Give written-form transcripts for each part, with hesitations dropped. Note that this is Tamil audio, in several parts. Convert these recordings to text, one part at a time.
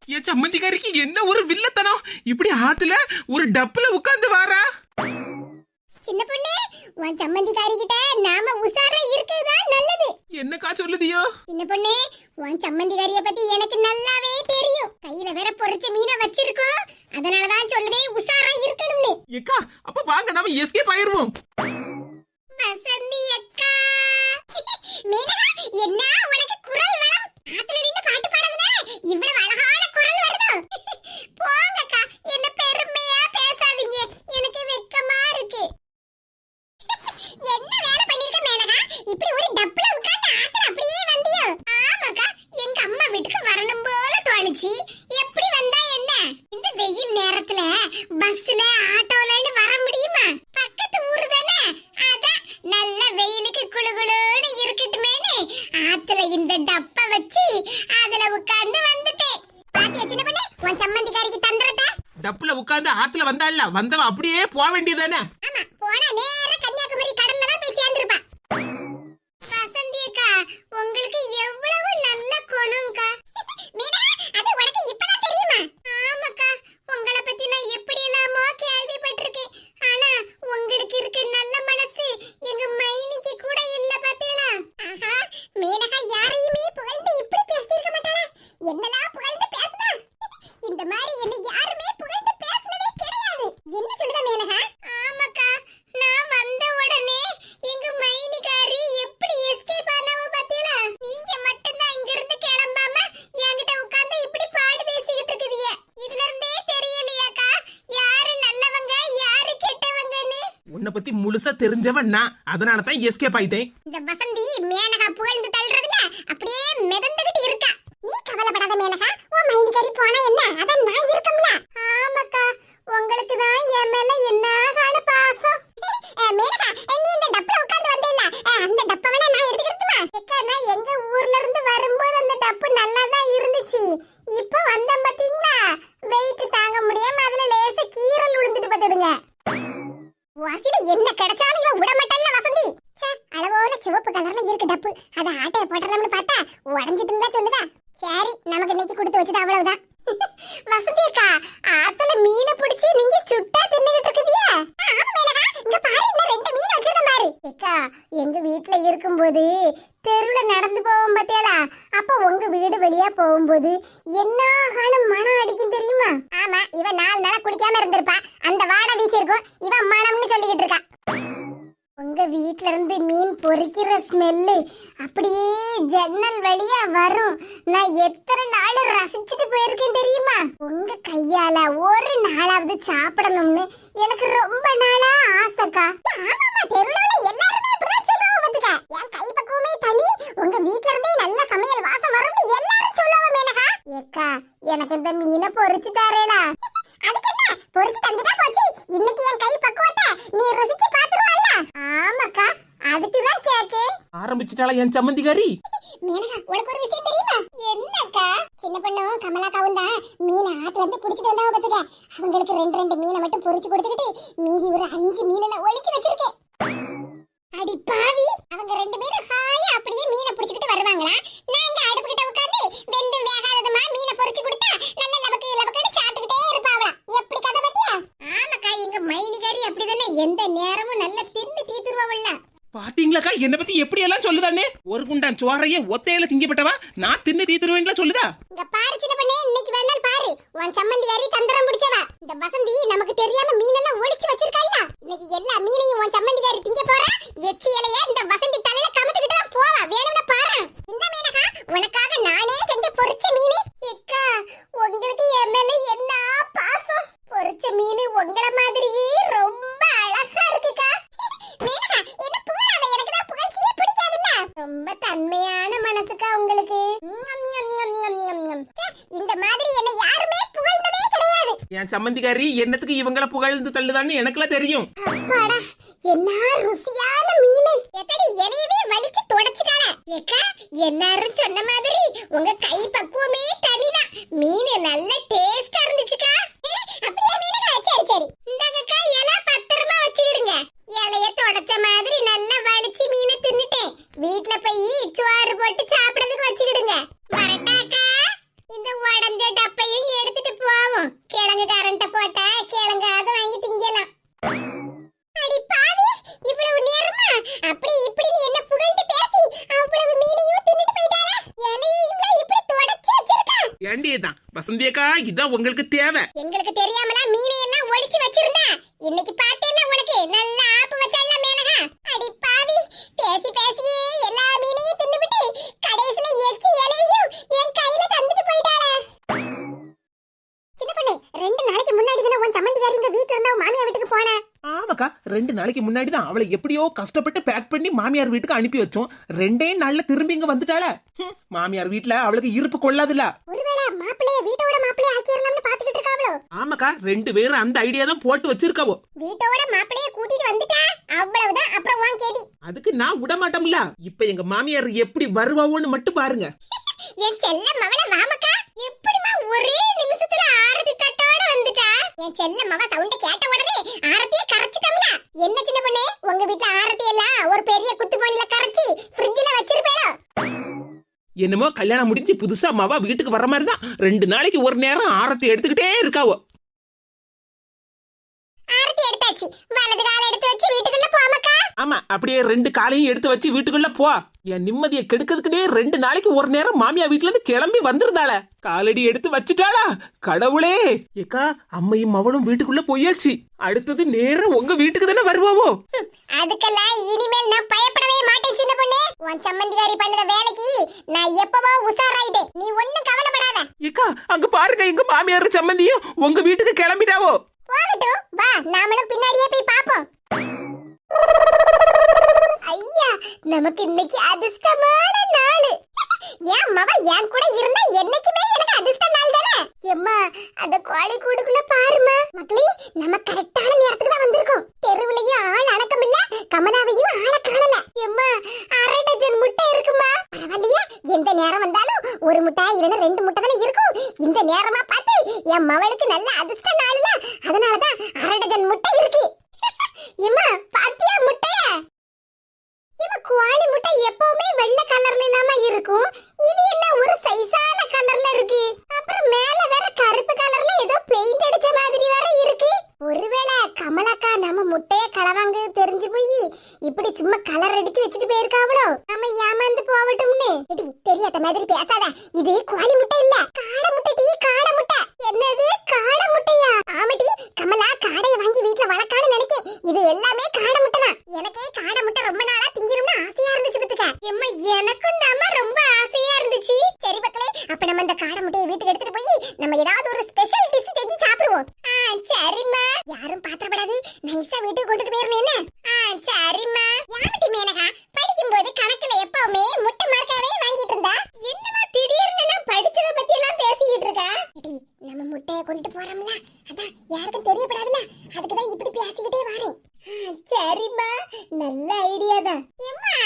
என் சம்மந்திக்காரிக்கு என்ன ஒரு வில்லத்தனம், இப்படி ஆத்துல ஒரு டப்புல உட்கார்ந்து வாரா. சின்ன பொண்ணு, உன் சம்மந்திக்காரி கிட்ட நாம உசாரா இருக்கிறதுதான் நல்லது. என்னக்கா சொல்லுதியோ? சின்ன பொண்ணு, உன் சம்மந்திக்காரிய பத்தி எனக்கு நல்லாவே தெரியும். கையில வேற பொரிச்ச மீனை வச்சிருக்கோம், அதனாலதான் சொல்லுதே உசாரா இருக்கணும்னு. ஏக்கா அப்ப வாங்க நாம எஸ்கேப் ஆயிருவோம். வசந்தி அக்கா, மேனகா, என்ன உனக்கு குரல் வளம்? ஆத்துல நின்னு பாட்டு பாடுறதுனா இவ்வளவு அழகான குரல் வருதோ? போங்கக்கா, என்ன பெருமையா பேசாதீங்க, எனக்கு வெக்கமா இருக்கு. என்ன வேலை பண்ணிருக்க மேனகா? இப்படி ஒரு டப்புல உட்கார்ந்து ஆத்துல அப்படியே வந்தியோ? ஆமாக்கா, எங்க அம்மா வீட்டுக்கு வரணும் போல தோணுச்சு. எப்படி வந்தா என்ன? இந்த வெயில் நேரத்துல பஸ்ல ஆட்டோலன்னு வர முடியுமா? பக்கத்து ஊரு தானே, அதான் நல்ல வெயிலுக்கு குளுகுளுன்னு இருக்கட்டுமேனு ஆத்துல இந்த டப்ப வச்சு அதுல உட்கார்ந்து வந்துட்டேன். பாத்தியா சின்ன பண்ணி, உன் சம்மந்திக்காரிக்கு தந்திரத்தை? டப்புல உட்கார்ந்து ஆத்துல வந்தாள்ல, வந்தவ அப்படியே போக வேண்டியதானே? ஆமா, போனா நேரா கன்னியாகுமரி கடல்ல தான் போய் சேர்ந்திருப்பா. வசந்தி அக்கா, உங்களுக்கு எவ்வளவு நல்ல குணம்க்கா. மீனா, அது உனக்கு இப்பதான் தெரியுமா? ஆமாக்கா, உங்களை பத்தி நான் எப்படி எல்லாமோ கேள்விப்பட்டிருக்கேன். ஆனா உங்களுக்கு இருக்க நல்ல மனசு எங்க மைனிக்கு கூட இல்ல பாத்தீங்களா? ஆஹா, மீனகா யாரையுமே புகழ்ந்து இப்படி பேசியிருக்க மாட்டாளா? என்னலாம் புகழ்ந்து பேசுனா? இந்த மாதிரி என்ன யாருமே புகழ்ந்து பேசுனதே கிடையாது. என்ன சொல்லுதா மீனகா? ஆமாக்கா, நான் வந்த உடனே எங்க மைனிகாரி எப்படி எஸ்கேப் ஆனவ பாத்தீங்களா? நீங்க மட்டும் தான் இங்க இருந்து கிளம்பாம என்கிட்ட உட்கார்ந்து இப்படி பாடு பேசிக்கிட்டு இருக்கீங்க. இதுல இருந்தே தெரியலையாக்கா யாரு நல்லவங்க யாரு கெட்டவங்கன்னு? உன்னை பத்தி முழுசா தெரிஞ்சவன் நான், அதனால தான் எஸ்கேப் ஆயிட்டேன். இந்த வசந்தி மேனகா புகழ்ந்து தள்ளுறதுல அப்படியே மிதந்துகிட்டு இருக்கா. நீ கவலைப்படாத மேனகா, உன் மைனிகாரி போனா என்ன, அதான் நான் இருக்கம்ல. ஆமாக்கா, உங்களுக்கு தான் என் மேல என்னகான பாசம். மேனகா, நீ இந்த டப்புல உட்கார்ந்து வந்தேல்ல, அந்த டப்ப வேணா நான் எடுத்துக்கிட்டுமா? அக்கா, நான் எங்க ஊர்ல இருந்து வரும்போது அந்த டப்பு நல்லா தான் இருந்துச்சு. இப்போ வந்தேன் பாத்தீங்களா, வெயிட் தாங்க முடியாம அதுல லேசா கீறல் விழுந்துட்டு பாத்துடுங்க. வாசில என்ன கிடைச்சாலும் இவ விட மாட்டல்ல வசந்தி. அளவோல சிவப்பு கலர்ல இருக்கு டப்பு, அத ஆட்டைய போடலாம்னு பார்த்தா உடஞ்சிட்டுங்களா சொல்லுதா? சரி, நமக்கு இன்னைக்கு கொடுத்து வச்சது அவ்வளவுதான். வசந்தி அக்கா, ஆத்துல மீனை பிடிச்சி நீங்க சுட்டா தின்னுகிட்டு இருக்குதியா? ஆமா மேனகா, இங்க பாரு, இன்னும் 2 மீன் வச்சிருக்கேன் பாரு. அக்கா, எங்க வீட்ல இருக்கும்போது தெருவுல நடந்து போவோம் பாத்தியாளா, அப்ப உங்க வீடு வெளியா போகும்போது என்ன மனம் அடிக்கும் தெரியுமா? ஆமா, இவ 4 நாளா குளிக்காம இருந்திருப்பா, அந்த வாடை வீசி இருக்கும், இவ மனம்னு சொல்லிக்கிட்டு இருக்கா. உங்க வீட்ல இருந்து மீன் பொரிக்கிற ஸ்மெல்லு அப்படியே ஜன்னல் வழியா வரும். நான் எத்தனை நாள் ரசிச்சுட்டு போயிருக்கேன் தெரியுமா? உங்க கையால ஒரு நாளாவது சாப்பிடணும்னு எனக்கு ரொம்ப நாளா ஆசைக்கா. ஆமாமா, தெருவுல எல்லாருமே அப்படிதான் சொல்லுவாங்க பாத்துக்க. என் கை பக்குவமே தனி, உங்க வீட்ல இருந்தே நல்ல சமையல் வாசம் வரும்னு எல்லாரும் சொல்லுவாங்க மேனகா. ஏக்கா, எனக்கு இந்த மீனை பொரிச்சு தரேளா? அதுக்கு என்ன, பொரிச்சு தந்துட்டா போச்சு. இன்னைக்கு என் கை பக்குவத்தை நீ ருசிச்சு பாத்துருவல்ல? ஆமாக்கா, அதுக்கு தான் கேக்கே. ஆரம்பிச்சிட்டாளா என் சம்மந்திக்காரி? மேனகா, உனக்கு ஒரு விஷயம் தெரியுமா? என்னக்கா? சின்ன பொண்ணும் கமலாக்காவும் தான் மீன் ஆத்துல இருந்து புடிச்சிட்டு வந்தாங்க பாத்துக்க. அவங்களுக்கு 2 மீனை மட்டும் பொரிச்சு கொடுத்துக்கிட்டு மீதி ஒரு 5 மீனை நான் ஒளிச்சு வச்சிருக்கேன். அடி பாவி, அவங்க 2 பேரும் ஹாயா அப்படியே மீனை புடிச்சிட்டு வருவாங்களா? நாங்க அடுப்பு கிட்ட உட்கார்ந்து வெந்து வேகாததுமா மீனை பொரிச்சு கொடுத்தா நல்ல லபக்கு லபக்குன்னு சாப்பிட்டுக்கிட்டே இருப்பாங்களா? எப்படி கதை பாத்தியா? ஆமாக்கா, எங்க மைனிகாரி அப்படிதானே, எந்த நேரமும் நல்ல தின்னு தீத்துருவாவல்ல. பாத்தீங்களாக்கா என்ன பத்தி எப்படி எல்லாம் சொல்லுதானே? ஒரு குண்டான் சோறையே ஒத்தையில திங்கப்பட்டவா நான் தின்னு தீத்துருவேன்ல சொல்லுதா? இங்க பாரு சின்ன பண்ணே, இன்னைக்கு வேணால் பாரு, உன் சம்மந்திகாரி தந்திரம் பிடிச்சவா. இந்த வசந்தி நமக்கு தெரியாம மீனெல்லாம் ஒளிச்சு வச்சிருக்காள்ல, இன்னைக்கு எல்லா மீனையும் உன் சம்மந்திகாரி திங்க போறா. எச்சி இலைய இந்த வசந்தி தலையில கமத்துக்கிட்டு தான் போவா. வேணும்னா பாரு. இந்த மேனகா, உனக்காக நானே செஞ்ச பொரிச்ச மீன். அக்கா, உங்களுக்கு என் மேல என்ன பாசம். பொரிச்ச மீன் உங்கள மாதிரியே ரொம்ப அழகா இருக்குக்கா. மேனகா, என்ன புகழாத, எனக்கு தான் புகழ்ச்சியே பிடிக்காதுல்ல. ரொம்ப தன்மையான மனசுக்கா உங்களுக்கு. இந்த மாதிரி என்ன யாருமே புகழ்ந்ததே கிடையாது. என் சம்மந்திக்காரி என்னத்துக்கு இவங்கள புகழ்ந்து தள்ளுதான்னு எனக்குலாம் தெரியும். அப்பாடா, என்ன ருசியான மீன். எத்தடி இலையவே வலிச்சு தொடச்சிட்டாளே. ஏக்கா, எல்லாரும் சொன்ன மாதிரி உங்க கை பக்குவமே தனிதான். மீன் நல்ல டேஸ்டா இருந்துச்சுக்கா. அப்படியே மீனகா, சரி சரி, இந்தாங்கக்கா, இலை பத்திரமா வச்சுக்கிடுங்க. இலைய தொடச்ச மாதிரி நல்லா வலிச்சு மீனை தின்னுட்டேன். வீட்ல போய் சோறு போட்டு சாப்பிடறதுக்கு வச்சுக்கிடுங்க. வரட்டாக்கா, இந்த உடஞ்ச டப்பையும் வசந்தி அக்கா இதான் உங்களுக்கு தேவை. எங்களுக்கு தெரியாமலா மீனை எல்லாம் ஒளிச்சு வச்சிருந்தா இன்னைக்கு பாத்தேல உனக்கு நல்ல ஆப்பு வச்சால மேனகா. அடி பாவி, பேசி பேசியே எல்லா மீனையும் தின்னுபிட்டு கடைசில எச்சி இலையும் என் கையில தந்துட்டு போயிட்டாளே. சின்ன பொண்ணு, 2 நாளைக்கு முன்னாடி தான உன் சம்மந்திகாரி இங்க வீட்ல இருந்தா மாமியார் வீட்டுக்கு போனா. ஆமாக்கா 2 நாளைக்கு முன்னாடி தான் அவளை எப்படியோ கஷ்டப்பட்டு பேக் பண்ணி மாமியார் வீட்டுக்கு அனுப்பி வச்சோம். 2 நாள்ல திரும்பி இங்க வந்துட்டாள. மாமியார் வீட்டுல அவளுக்கு இருப்பு கொள்ளாதுல. ஒருவேளை மாப்பிளைய வீட்டோட மாப்பிளைய ஆக்கிரலாம்னு பாத்துக்கிட்டு இருக்காவளோ. ஆமாக்கா 2 பேரும் அந்த ஐடியா தான் போட்டு வச்சிருக்காவோ. வீட்டோட மாப்பிளைய கூட்டிட்டு வந்துட்டா அவ்வளவுதான், அப்புறம் வாங்க கேதி. அதுக்கு நான் விட மாட்டோம்ல. இப்ப எங்க மாமியார் எப்படி வருவாவோன்னு மட்டும் பாருங்க. என் செல்ல மவள வாமக்கா, எப்படிமா ஒரே நிமிஷத்துல ஆரத்தி தட்டோட வந்துட்டா. என் செல்ல மவ சவுண்ட கேட்ட உடனே ஆரத்தியை கரைச்சிட்டோம்ல. என்ன சின்ன பொண்ணே, உங்க வீட்ல ஆரத்தி எல்லாம் ஒரு பெரிய குத்து பானையில கரைச்சி ஃப்ரிட்ஜ்ல வச்சிருப்பேளோ. என்னமோ கல்யாணம் முடிஞ்சு புதுசா மாவா வீட்டுக்கு வர மாதிரி தான் 2 நாளைக்கு ஒரு நேரம் ஆரத்தி எடுத்துக்கிட்டே இருக்காவோ. ஆரத்தி எடுத்தாச்சு, வலது கால எடுத்து வச்சு வீட்டுக்குள்ள போமக்கா. ஆமா, அப்படியே 2 காலையும் எடுத்து வச்சு வீட்டுக்குள்ள போ. என் நிம்மதியை கெடுக்கிறதுக்குனே 2 நாளைக்கு ஒரு நேரம் மாமியா வீட்டுல இருந்து கிளம்பி வந்திருந்தாள. காலடி எடுத்து வச்சுட்டாளா. கடவுளே. ஏக்கா அம்மையும் அவனும் வீட்டுக்குள்ள போயாச்சு. அடுத்தது நேரம் உங்க வீட்டுக்கு தானே வருவாவோ. அதுக்கெல்லாம் இனிமேல் நான் பயப்படவே மாட்டேன் சின்ன பொண்ணு. உன் சம்மந்திகாரி பண்ணத வேலைக்கு நான் எப்பவோ உசாராயிட்டேன். நீ ஒண்ணும் கவலைப்படாத. ஏக்கா அங்க பாருங்க, எங்க மாமியார் சம்மந்தியும் உங்க வீட்டுக்கு கிளம்பிட்டாவோ. போகட்டும், வா நாமளும் பின்னாடியே போய் பாப்போம். ஐயா, நமக்கு இன்னைக்கு அதிர்ஷ்டமான நாள். ஏன் மவ என் கூட இருந்தா என்னைக்குமே எனக்கு அதிர்ஷ்ட நாள் தானே. எம்மா, அந்த கோழி கூடுக்குள்ள பாருமா. மக்களே, நம்ம கரெக்டான நேரத்துக்கு தான் வந்திருக்கோம். தெருவுலயும் ஆள் அடக்கம் இல்ல, கமலாவையும் ஆள காணல. எம்மா, 1/2 டஜன் முட்டை இருக்குமா? பரவாயில்லையா, எந்த நேரம் வந்தாலும் ஒரு முட்டை இல்லைன்னா 2 முட்டை தானே இருக்கும். இந்த நேரமா பார்த்து என் மவளுக்கு நல்ல அதிர்ஷ்ட நாள்ல, அதனாலதான் 1/2 டஜன் முட்டை இருக்கு. எம்மா, பாத்தியா முட்டைய? இவ கோழி முட்டை எப்பவுமே வெள்ளை கலர்ல இல்லாம இருக்கும். இது என்ன ஒரு சைஸான கலர்ல இருக்கு. அப்புறம் மேல வேற கருப்பு கலர்ல ஏதோ பெயிண்ட் அடிச்ச மாதிரி வேற இருக்கு. ஒருவேளை கமலாக்கா நம்ம முட்டைய களவாங்க தெரிஞ்சு போய் இப்படி சும்மா கலர் அடிச்சு வச்சுட்டு போயிருக்காவளோ. நம்ம ஏமாந்து போகட்டும்னு. எடி, தெரியாத மாதிரி பேசாத. இது கோழி முட்டை இல்ல, காடை முட்டை. டீ காடை முட்டை. என்னது காடை முட்டையா? ஆமாடி, கமலா காடையை வாங்கி வீட்டுல வளர்க்கான்னு நினைக்க. இது எல்லாமே காடை முட்டை தான். எனக்கே காடை முட்டை ரொம்ப நாளா திங்கணும்னு ஆசையா இருந்துச்சு பத்துக்க. எம்மா, எனக்கும் தாமா ரொம்ப ஆசையா இருந்துச்சு. சரி மக்களே, அப்ப நம்ம இந்த காடை முட்டையை வீட்டுக்கு எடுத்துட்டு போய் நம்ம ஏதாவது ஒரு ஸ்பெஷல் டிஷ் செஞ்சு சாப்பிடுவோம். சரிம்மா. யாரும் பாத்திரப்படாது, நைஸா வீட்டுக்கு கொண்டுட்டு போயிரணும். சரிம்மா. யாமிட்டி மேனகா, படிக்கும்போது கணக்குல எப்பவுமே முட்டை மார்க்காவே வாங்கிட்டு இருந்தா, என்னமா திடீர்னு நான் படிச்சத பத்தி எல்லாம் பேசிட்டு இருக்கா? நம்ம முட்டையை கொண்டுட்டு போறோம்ல, அதான் யாருக்கும் தெரியப்படாதுல, அதுக்குதான் இப்படி பேசிக்கிட்டே வரேன். சரிம்மா, நல்ல ஐடியா தான். எம்மா,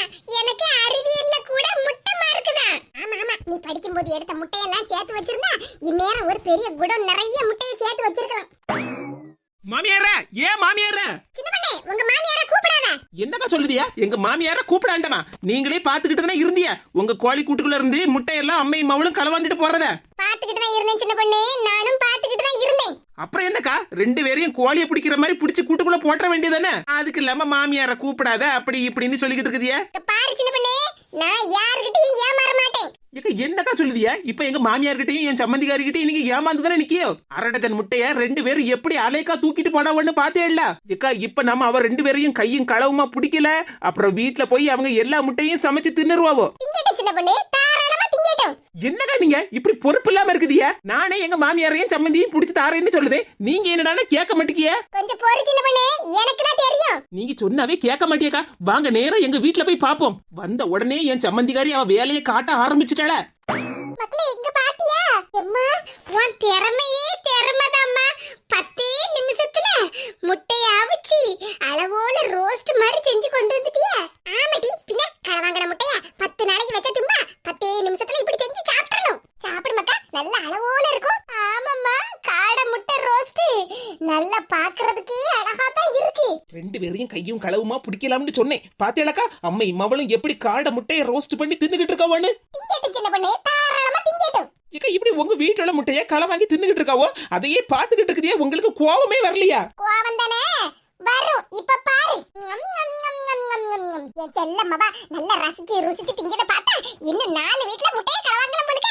எனக்கு அறிவியல்ல கூட முட்டை மார்க்கு தான். ஆமா ஆமா, நீ படிக்கும்போது எடுத்த முட்டையெல்லாம் சேர்த்து வச்சிருந்தா இந்நேரம் ஒரு பெரிய குடம் நிறைய முட்டையை சேர்த்து வச்சிருக்கலாம். மாமியார, ஏன் மாமியார? சின்ன பண்ணே, உங்க மாமியார கூப்பிடாத. என்னக்கா சொல்லுதியா? எங்க மாமியார கூப்பிடாண்டமா? நீங்களே பாத்துக்கிட்டு தானே இருந்தியா உங்க கோழி கூட்டுக்குள்ள இருந்து முட்டையெல்லாம் அம்மையும் மவளும் களவாண்டிட்டு போறத? பாத்துக்கிட்டு தான் இருந்தேன் சின்ன பொண்ணு, நானும் பாத்துக்கிட்டு தான் இருந்தேன். அப்புறம் என்னக்கா 2 பேரையும் கோழியை பிடிக்கிற மாதிரி பிடிச்சு கூட்டுக்குள்ள போட்ட வேண்டியதானே? அதுக்கு இல்லாம மாமியார கூப்பிடாத அப்படி இப்படின்னு சொல்லிக்கிட்டு இருக்குதியா? பாரு சின்ன பொண்ணு, நான் யார்கிட்டயும் ஏமாற மாட்டேன். என்னக்கா சொல்லுதியா? இப்ப எங்க மாமியார்கிட்டயும் என் சம்மந்திகாரிகிட்டயும் நீங்க ஏமாந்து தானே நிக்கியோ? 1/2 டஜன் முட்டைய 2 பேரும் எப்படி அலைக்கா தூக்கிட்டு போனவன்னு பாத்தே இல்ல? ஏக்கா இப்ப நம்ம அவ 2 பேரையும் கையும் களவுமா பிடிக்கல, அப்புறம் வீட்டுல போய் அவங்க எல்லா முட்டையும் சமைச்சு தின்னுருவாவோ. திங்கட்டும் சின்ன பொண்ணு, தாராளமா திங்கட்டும். என்னக்கா நீங்க இப்படி பொறுப்பு இல்லாம இருக்குதியா? நானே எங்க மாமியாரையும் சம்மந்தியும் பிடிச்சு தாரேன்னு சொல்லுதே, நீங்க என்னடானா கேட்க மாட்டீங்க. கொஞ்சம் பொறு சின்ன பொண்ணு, எனக்குலாம் தெரியும். நீங்க சொன்னாவே கேட்க மாட்டியக்கா. வாங்க நேரா எங்க வீட்டுல போய் பாப்போம். வந்த உடனே என் சம்மந்திகாரி அவ வேலையை காட்ட ஆரம்பிச்சுட்டாள. மக்களே, இங்க பாத்தியா? அம்மா, உன் திறமையே திறமைதாம்மா. 10 நிமிஷத்துல முட்டைய அவிச்சு அளவோல ரோஸ்ட் மாதிரி செஞ்சு கொண்டு வந்துட்டியா? ஆமாடி, பின்ன களவாங்கன முட்டைய 10 நாளைக்கு வச்ச தும்பா 10 நிமிஷத்துல இப்படி செஞ்சு சாப்பிடணும். சாப்பிடு மக்கா, நல்ல அளவோல இருக்கும். ஆமாம்மா, காடை முட்டை ரோஸ்ட் நல்லா பாக்குறதுக்கு அழகா தான் இருக்கு. 2 பேரையும் கையும் களவுமா பிடிக்கலாம்னு சொன்னேன். பாத்தியாளக்கா அம்மை மவளும் எப்படி காடை முட்டையை ரோஸ்ட் பண்ணி தின்னுகிட்டு இருக்கவான்னு. திங்கட்டும் சின்ன பொண்ணு, தாராளமா திங்கட்டும். ஏக்கா இப்படி உங்க வீட்டுல முட்டைய களை வாங்கி தின்னுகிட்டு இருக்காவோ, அதையே பாத்துக்கிட்டு இருக்குதே, உங்களுக்கு கோவமே வரலையா? கோவம் தானே வரும். இப்ப பாரு. என் செல்லம்மாவா நல்லா ரசிச்சு ருசிச்சு திங்கத பார்த்தா இன்னும் 4 வீட்ல முட்டையை களவாங்கலாம் போலுக்க.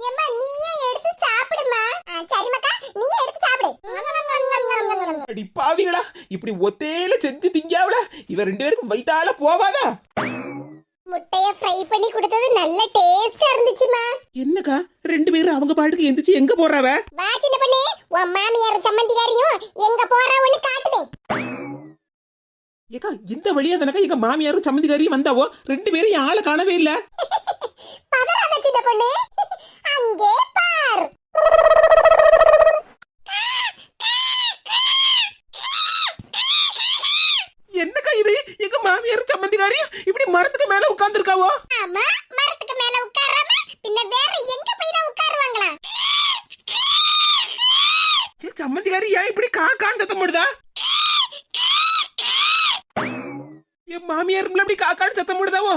ஏம்மா நீயே எடுத்து சாப்பிடுமா. சரிமாக்கா நீயே எடுத்து சாப்பிடு. அடி பாவிகளா, இப்படி ஒத்தேல செஞ்சு திங்காவல இவ ரெண்டு பேருக்கும் வயித்தால போவாதா? முட்டைய ஃப்ரை பண்ணி கொடுத்தது நல்ல டேஸ்டா இருந்துச்சுமா. என்னக்கா ரெண்டு பேரும் அவங்க பாட்டுக்கு எந்திரிச்சு எங்க போறாவ? வா சின்ன பொண்ணு, உன் மாமியார் சம்மந்திகாரியும் எங்க போறாவன்னு காட்டுதே. ஏக்கா இந்த வழியா தானக்கா எங்க மாமியாரும் சம்மந்திகாரியும் வந்தாவோ, ரெண்டு பேரும் ஆளை காணவே இல்ல. பதறாத சின்ன பொண்ணு, அங்கே பார். என்னக்கா இது, எங்க மாமியாரும் சம்மந்திகாரியும் இப்படி மரத்துக்கு மேல உட்கார்ந்துருக்காவோ? ஆமா, மரத்துக்கு மேல உட்காராம பின்ன வேற எங்க போய் தான் உட்காருவாங்களா? சம்மந்திகாரி ஏன் இப்படி காக்கான்னு சத்தம் போடுதா? என் மாமியாருங்கள அப்படி காக்கான்னு சத்தம் போடுதாவோ?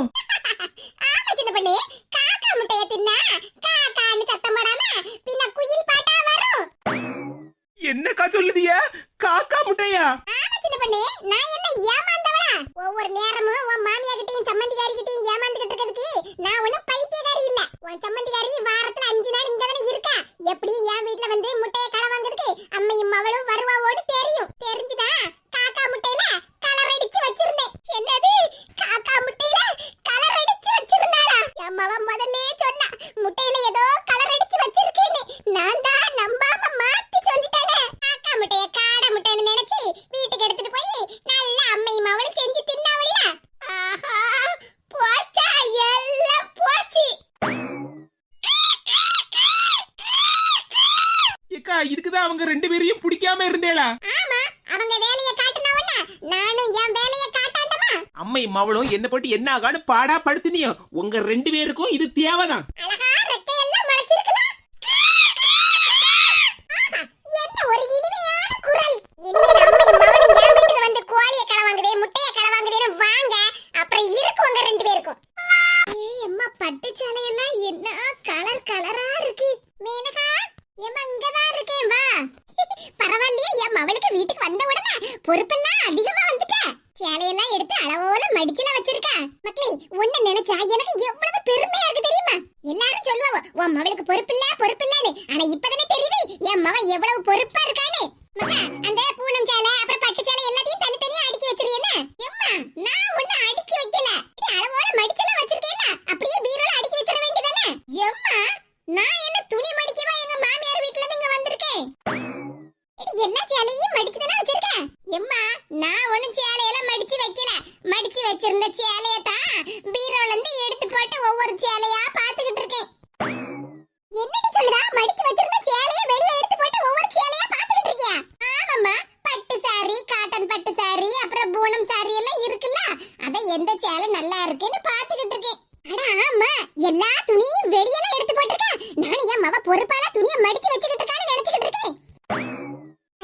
ஆமா சின்ன பொண்ணு, காக்கா முட்டைய தின்னா காக்கான்னு சத்தம் போடாம பின்ன குயில் பாட்டா வரும். என்னக்கா சொல்லுதிய? காக்கா முட்டையா? ஆமா சின்ன பொண்ணு, நான் என்ன ஏமாந்தவளா? ஒவ்வொரு நேரமும் உன் மாமியார்கிட்டயும் சம்மந்திகாரிகிட்டயும் ஏமாந்துகிட்டு இருக்கிறதுக்கு நான் ஒண்ணும் பைத்தியக்காரி இல்ல. உன் சம்மந்திகாரி வாரத்துல 5 நாள் இங்க தானே இருக்கா. எப்படியும் என் வீட்ல வந்து முட்டைய களை வாங்குறதுக்கு அம்மையும் அவளும் வருவாவோன்னு தெரியும். தெரிஞ்சுதா காக்கா முட்டையில கலர் அடிச்சு வச்சிருந்தேன். என்னது, காக்கா முட்டையில கலர் அடிச்சு வச்சிருந்தாளா? என் மவ முதல்ல சொன்னா முட்டையில ஏதோ கலர் அடிச்சு வச்சிருக்கேன்னு. நான் தான் நம்பாம மாத்தி சொல்லிட்டேனே. காக்கா முட்டைய காடை முட்டைன்னு நினைச்சு வீட்டுக்கு எடுத்துட்டு போய் நல்லா அம்மையும் அவளும் செஞ்சு தின்னாவல்ல. ஆஹா, போச்சா, எல்லாம் போச்சு. ஏக்கா இதுக்குதான் அவங்க ரெண்டு பேரையும் பிடிக்காம இருந்தேளா? ஆமா, அவங்க வேலைய காட்டுனவனா நானும் என் வேலைய காட்டாண்டமா. அம்மை மவளும் என்ன போட்டு என்ன ஆகான்னு பாடா படுத்துனியோ. உங்க ரெண்டு பேருக்கும் இது தேவைதான். அழகா ரெக்கையெல்லாம் முளைச்சிருக்கலாம். ஆஹா, என்ன ஒரு இனிமையான குரல். இனிமேல் அம்மையும் மவளும் என் வீட்டுக்கு வந்து கோழிய களை வாங்குதே முட்டைய களை வாங்குதேன்னு வாங்க, அப்புறம் இருக்கு உங்க ரெண்டு பேருக்கும். ஏய் அம்மா, பட்டு சேலையெல்லாம் என்ன கலர் கலரா இருக்கு. மேனகா, ஏம்மா இங்கதான் இருக்கேன் வா. பரவாயில்லையே, என் மவளுக்கு வீட்டுக்கு வந்த உடனே பொறுப்பெல்லாம் அதிகமா வந்துட்ட. சேலையெல்லாம் எடுத்து அளவோல மடிச்சுல வச்சிருக்க. மக்களே, உன்னை நினைச்சா எனக்கு எவ்வளவு பெருமையா இருக்கு தெரியுமா? எல்லாரும் சொல்லுவாங்க உன் மவளுக்கு பொறுப்பில்லன்னு. ஆனா இப்பதானே தெரியுது என் மவன் எவ்வளவு பொறுப்பா இருக்கான்னு. மக்கா, அந்த பூனம் சேலை அப்புறம் பட்டு சேலை எல்லாத்தையும் தனித்தனியா அடுக்கி வச்சிருக்கேன்னு. எம்மா, நான் ஒண்ணு அடுக்கி வைக்கல. இது அளவோல மடிச்சுல வச்சிருக்கேன்ல, அப்படியே பீரோல அடுக்கி வச்சிட வேண்டியதானே. எம்மா, நான் என்ன துணி மடிக்கவா எங்க மாமியார் வீட்ல இருந்து இங்க வந்திருக்கேன். எல்லா சேலையும் மடிச்சு தானே வச்சிருக்கேன். எம்மா, நான் ஒண்ணும் சேலையெல்லாம் மடிச்சு வைக்கல. மடிச்சு வச்சிருந்த சேலைய தான் பீரோல இருந்து எடுத்து போட்டு ஒவ்வொரு சேலையா பாத்துக்கிட்டு இருக்கேன். என்னடி சொல்றா? மடிச்சு வச்சிருந்த சேலைய வெளிய எடுத்து போட்டு ஒவ்வொரு சேலையா பாத்துக்கிட்டு இருக்கியா? ஆமாம்மா, பட்டு சாரி, காட்டன் பட்டு சாரி, அப்புறம் பூனம் சாரி எல்லாம் இருக்குல்ல, அத எந்த சேலை நல்லா இருக்குன்னு பாத்துக்கிட்டு இருக்கேன். அட ஆமா, எல்லா துணியும் வெளியெல்லாம் எடுத்து போட்டிருக்க. நானும் என் மவ பொறுப்பால துணியை மடிச்சு வச்சுக்கிட்டு இருக்கான்னு நினைச்சுக்கிட்டு இருக்கேன்.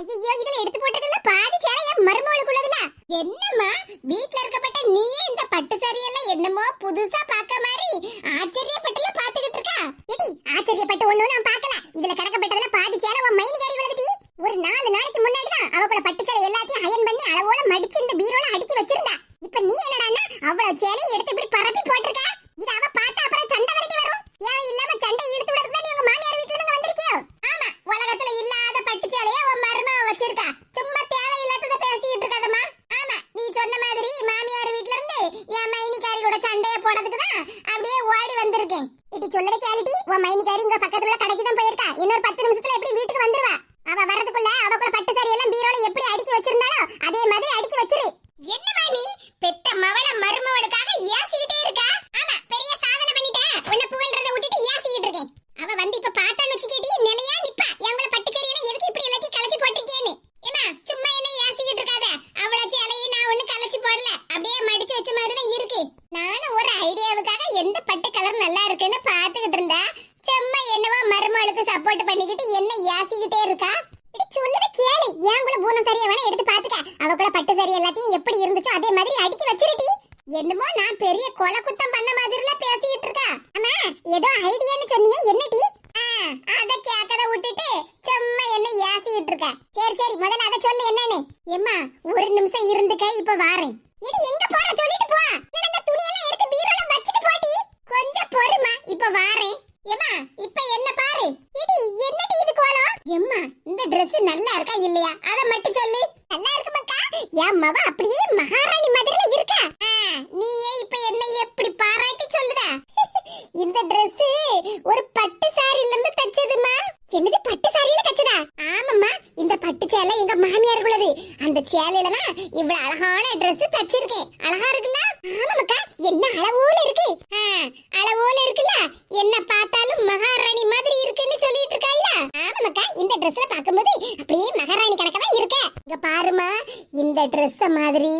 ஐயோ, இதுல எடுத்து போட்டதுல பாதி சேலை என் மருமகளுக்குள்ளதுல. என்னம்மா, வீட்ல இருக்கப்பட்ட நீயே இந்த பட்டு சாரி எல்லாம் என்னமோ புதுசா பாக்க மாதிரி ஆச்சரியப்பட்டுல பாத்துக்கிட்டு இருக்கா? எடி, ஆச்சரியப்பட்டு ஒண்ணும் நான் பார்க்கல. இதுல கிடக்கப்பட்டதுல பாதி சேலை உன் மைனிகாரி விழுதுடி. ஒரு 4 நாளைக்கு முன்னாடி தான் அவளோட பட்டு சேலை எல்லாத்தையும் அயன் பண்ணி அளவோல மடிச்சு இந்த பீரோல அடுக்கி வச்சிருந்தா. இப்ப நீ என்னடான்னா அவ்வளவு சேலையை எடுத்து இப்படி பரப்பி போட்டிருக்க. இத அவ பார்த்தா அப்புறம் சண்டை வரட்டி வரும். ஏன் இல்லாம சண்டை இழுத்து விடுறதுக்கு தான் நீ உங்க மாமியார் வீட்ல இருந்து வந்திருக்கியோ? ஆமா, உலகத்துல இல்லாத பட்டு சேலைய உன் மருமக வச்சிருக்கா. சும்மா தேவையில்லாதத பேசிட்டு இருக்காதம்மா. ஆமா, நீ சொன்ன மாதிரி மாமியார் வீட்ல இருந்து என் மைனிகாரி கூட சண்டைய போடுறதுக்கு தான் அப்படியே ஓடி வந்திருக்கேன். இடி சொல்லற கேலிட்டி, உன் மைனிகாரி இங்க பக்கத்துல கடைக்கு தான் போயிருக்கா. இன்னொரு 10 நிமிஷத்துல எப்படி வீட்டுக்கு வந்துருவா? அவ வர்றதுக்குள்ள அவக்குள்ள பட்டு சாரி எல்லாம் பீரோல எப்படி அடுக்கி வச்சிருந்தாலோ அதே மாதிரி அடுக்கி வச்சிரு. என்னமா நீ பெத்த மவள மருமவளுக்காக ஏசிக்கிட்டே இருக்கா? ஆமா, பெரிய சாதனை பண்ணிட்ட. உன்னை புகழ்றத விட்டுட்டு ஏசிக்கிட்டு இருக்கேன். அவ வந்து இப்ப பார்த்தான்னு வச்சுக்கிட்டி நிலையா நிப்பா. எங்கள பட்டு சாரி எல்லாம் எதுக்கு இப்படி எல்லாத்தையும் கலச்சி போட்டிருக்கேன்னு. ஏமா, சும்மா என்ன ஏசிக்கிட்டு இருக்காத. அவள சேலையை நான் ஒண்ணு கலச்சி போடல, அப்படியே மடிச்சு வச்ச மாதிரி தான் இருக்கு. நானும் ஒரு ஐடியாவுக்காக எந்த பட்டு கலர் நல்லா இருக்குன்னு பாத்துக்கிட்டு இருந்தா, சும்மா என்னவோ மருமவளுக்கு சப்போர்ட் பண்ணிக்கிட்டு என்ன ஏசிக்கிட்டே இருக்கா. இது சொல்லுத கேளு. ஏங்குள்ள பூனம் சரியா வேணா எடுத்து பாத்துக்க. அவக்குள்ள பட்டு சரி எல்லாத்தையும் எப்படி இருந்துச்சோ அதே மாதிரி அடுக்கி வச்சிருடி. என்னமோ நான் பெரிய கொலை குத்தம் பண்ண மாதிரில பேசிட்டு இருக்கா. அம்மா, ஏதோ ஐடியான்னு சொன்னியே, என்னடி? அத கேக்கத விட்டுட்டு சும்மா என்ன ஏசிட்டு இருக்க. சரி சரி, முதல்ல அத சொல்லு என்னன்னு. எம்மா, ஒரு நிமிஷம் இருந்துக்க, இப்ப வாரேன். இது எங்க போற சொல்லிட்டு போ. இல்ல அந்த துணி எல்லாம் எடுத்து பீரோல வச்சிட்டு போடி. கொஞ்சம் பொறுமா, இப்ப வாரேன். எம்மா, இப்ப என்ன எம்மா இந்த Dress நல்லா இருக்கா இல்லையா அத மட்டும் சொல்லு. நல்லா இருக்கு மக்கா. என் மவ அப்படியே மகாராணி மாதிரில இருக்கா. நீயே இப்ப என்ன எப்படி பாராட்டி சொல்லுதா? இந்த Dress ஒரு பட்டு சாரில இருந்து தச்சதுமா. என்னது பட்டு சாரியில தச்சதா? ஆமாம்மா, இந்த பட்டு சேலை எங்க மாமியார் உள்ளது. அந்த சேலையில தான் இவ்வளவு அழகான Dress தச்சிருக்கேன். அழகா இருக்குல்ல? ஆமா மக்கா, என்ன அளவோல இருக்கு. அளவோல இருக்குல்ல, என்ன பார்த்தாலும் மகாராணி மாதிரி இருக்குன்னு சொல்லிட்டு இருக்கல்ல. ஆமா மக்கா, இந்த Dressல பாக்கும்போது அப்படியே மகாராணி கணக்கா தான் இருக்க. இங்க பாருமா, இந்த Dress மாதிரி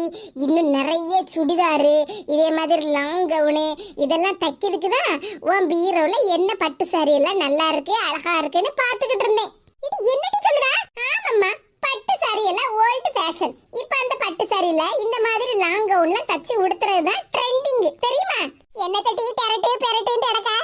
இன்னும் நிறைய சுடிதாரு, இதே மாதிரி லாங் கவுனு இதெல்லாம் தைக்கிறதுக்கு தான் உன் பீரோல என்ன பட்டு சாரி எல்லாம் நல்லா இருக்கு அழகா இருக்குன்னு பாத்துக்கிட்டு இருந்தேன். இது என்னடி சொல்லுதா? ஆமாம்மா, பட்டு சாரி எல்லாம் ஓல்ட் ஃபேஷன். இப்போ அந்த பட்டு சாரில இந்த மாதிரி லாங் கவுன்லாம் தச்சு உடுத்துறது தான் ட்ரெண்டிங், தெரியுமா? என்ன தட்டி டெரட்டு பெரட்டுன்னு அடக்கா?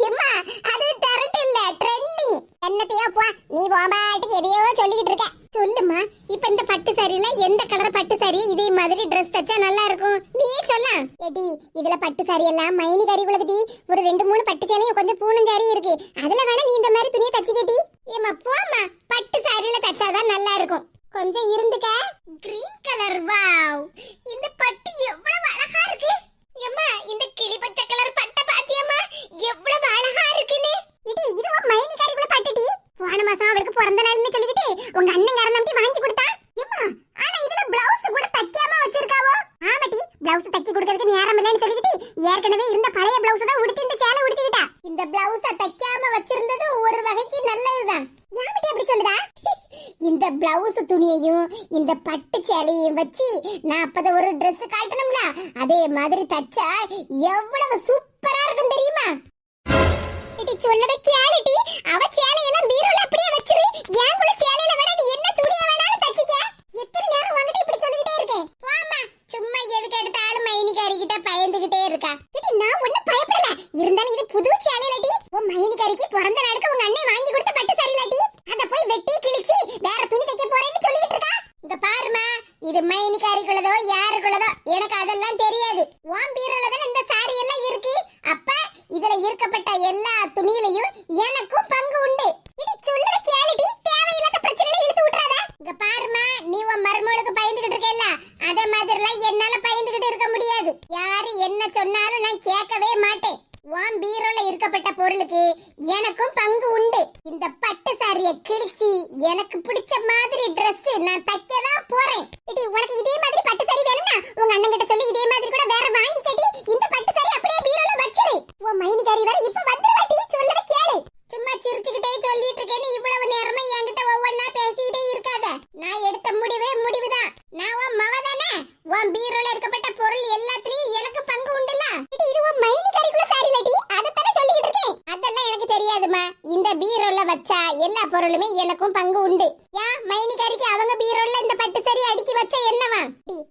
எம்மா, அது டெரட் இல்ல, ட்ரெண்டிங். என்னத்தையோ போ, நீ போமாட்டுக்கு எதையோ சொல்லிக்கிட்டு இருக்க. சொல்லுமா, இப்போ இந்த பட்டு சாரில எந்த கலர் பட்டு சாரி இதே மாதிரி Dress தச்சா நல்லா இருக்கும் நீயே சொல்ல. ஏடி, இதுல பட்டு சாரி எல்லாம் மைனி கறி உள்ளதுடி. ஒரு 2-3 பட்டு சேலையும் கொஞ்சம் பூணும் சாரி இருக்கு. அதுல வேணா நீ இந்த மாதிரி துணியை தச்சிக்கடி. ஏமா போமா, பட்டு சாரில தச்சாதான் நல்லா இருக்கும். கொஞ்சம் இருந்துக்க. கிரீன் கலர், வாவ், இந்த பட்டு எவ்வளவு அழகா இருக்கு. ஏம்மா, இந்த கிளி பச்சை கலர் பட்டை பாத்தியம்மா, எவ்வளவு அழகா இருக்குன்னு. இடி, இது ஒரு மைனி கறிக்குள்ள பட்டுடி. போன மாசம் அவளுக்கு பிறந்த நாள்னு சொல்லிட்டு உங்க அண்ணன் கரந்தம்பி வாங்கி கொடுத்தா. ஏம்மா, ஆனா இதுல பிளவுஸ் கூட தைக்காம வச்சிருக்காவோ. ஆமாடி, பிளவுஸ் தைக்கி கொடுக்கிறதுக்கு நேரம் இல்லன்னு சொல்லிட்டு ஏற்கனவே இருந்த பழைய பிளவுஸ் தான் உடுத்தி இந்த சேலை உடுத்திக்கிட்டா. இந்த பிளவுஸ தைக்காம வச்சிருந்தது ஒரு வகைக்கு நல்லதுதான். யாமிட்டி அப்படி சொல்லுதா? இந்த பிளவுஸ் துணியையும் இந்த பட்டு சேலையும் வச்சு நான் அப்பத ஒரு Dress காட்டணும்ல, அதே மாதிரி தச்சா எவ்வளவு சூப்பரா இருக்கும் தெரியுமா? இடி சொல்லத கேளுடி, அவ சேலையெல்லாம் பீரோல அப்படியே வச்சிரு. ஏங்குள்ள சேலையில வேணா நீ என்ன துணியை வேணாலும் தச்சிக்க. எத்தனை நேரம் வாங்கிட்டு இப்படி சொல்லிக்கிட்டே இருக்கேன். வாமா, சும்மா எதுக்கு எடுத்தாலும் மைனிகாரி கிட்ட பயந்துகிட்டே இருக்கா. இடி, நான் ஒண்ணும் பயப்படல. இருந்தாலும் இது புது சேலைலடி. உன் மைனிகாரிக்கு பிறந்த நாளுக்கு உங்க அண்ணன் வாங்கி கொடுத்த பட்டு சாரிலடி. அத போய் வெட்டி கிழிச்சு வேற துணி தைக்க போறேன்னு சொல்லிக்கிட்டு இருக்கா. இங்க பாருமா, இது மைனிகாரிக்குள்ளதோ யாருக்குள்ளதோ எனக்கு அதெல்லாம் தெரியாது. உன் பீரோல தான இந்த சாரி எல்லாம் இருக்கு. அப்ப இதுல இருக்கப்பட்ட எல்லா துணியிலையும் எனக்கும் பங்கு உண்டு. இது சொல்லத கேளுடி, தேவையில்லாத பிரச்சனையில இழுத்து விட்டுறாத. இங்க பாருமா, நீ உன் மருமகளுக்கு பயந்துகிட்டு இருக்கேல்ல, அதே மாதிரிலாம் என்னால பயந்துகிட்டு இருக்க முடியாது. யாரு என்ன சொன்னாலும் நான் கேட்கவே மாட்டேன். உன் பீரோல இருக்கப்பட்ட பொருளுக்கு எனக்கும் பங்கு உண்டு. இந்த பட்டு சாரிய கிழிச்சி எனக்கு பிடிச்ச மாதிரி Dress நான் தைக்க தான் போறேன். இடி, உனக்கு இதே மாதிரி பட்டு சாரி வேணும்னா உங்க அண்ணன் கிட்ட சொல்லி இதே மாதிரி கூட வேற வாங்கி கேட்டி இந்த பட்டு சாரி அப்படியே பீரோல வச்சிரு. உன் மைனிகாரி வேற இப்ப வந்துருவாட்டி, சொல்லத கேளு. சும்மா சிரிச்சுக்கிட்டே சொல்லிட்டு இருக்கேன்னு இவ்வளவு நேரமா என்கிட்ட ஒவ்வொன்னா பேசிட்டே இருக்காத. நான் எடுத்த முடிவே முடிவுதான். நான் உன் மவ தானே. உன் பீரோல இருக்கப்பட்ட பொருள் எல்லாத்துலயும் எனக்கு பங்கு உண்டுல. இது உன் மைனிகாரிக்குள்ள சாரிலடி, அதத்தானே சொல்லிக்கிட்டு இருக்கேன். அதெல்லாம் எனக்கு தெரியாதுமா. இந்த பீரோல வச்சா எல்லா பொருளுமே எனக்கும் பங்கு உண்டு. ஏன் மைனிகாரிக்கு அவங்க பீரோல இந்த பட்டு சாரி அடுக்கி வச்சா என்னவா?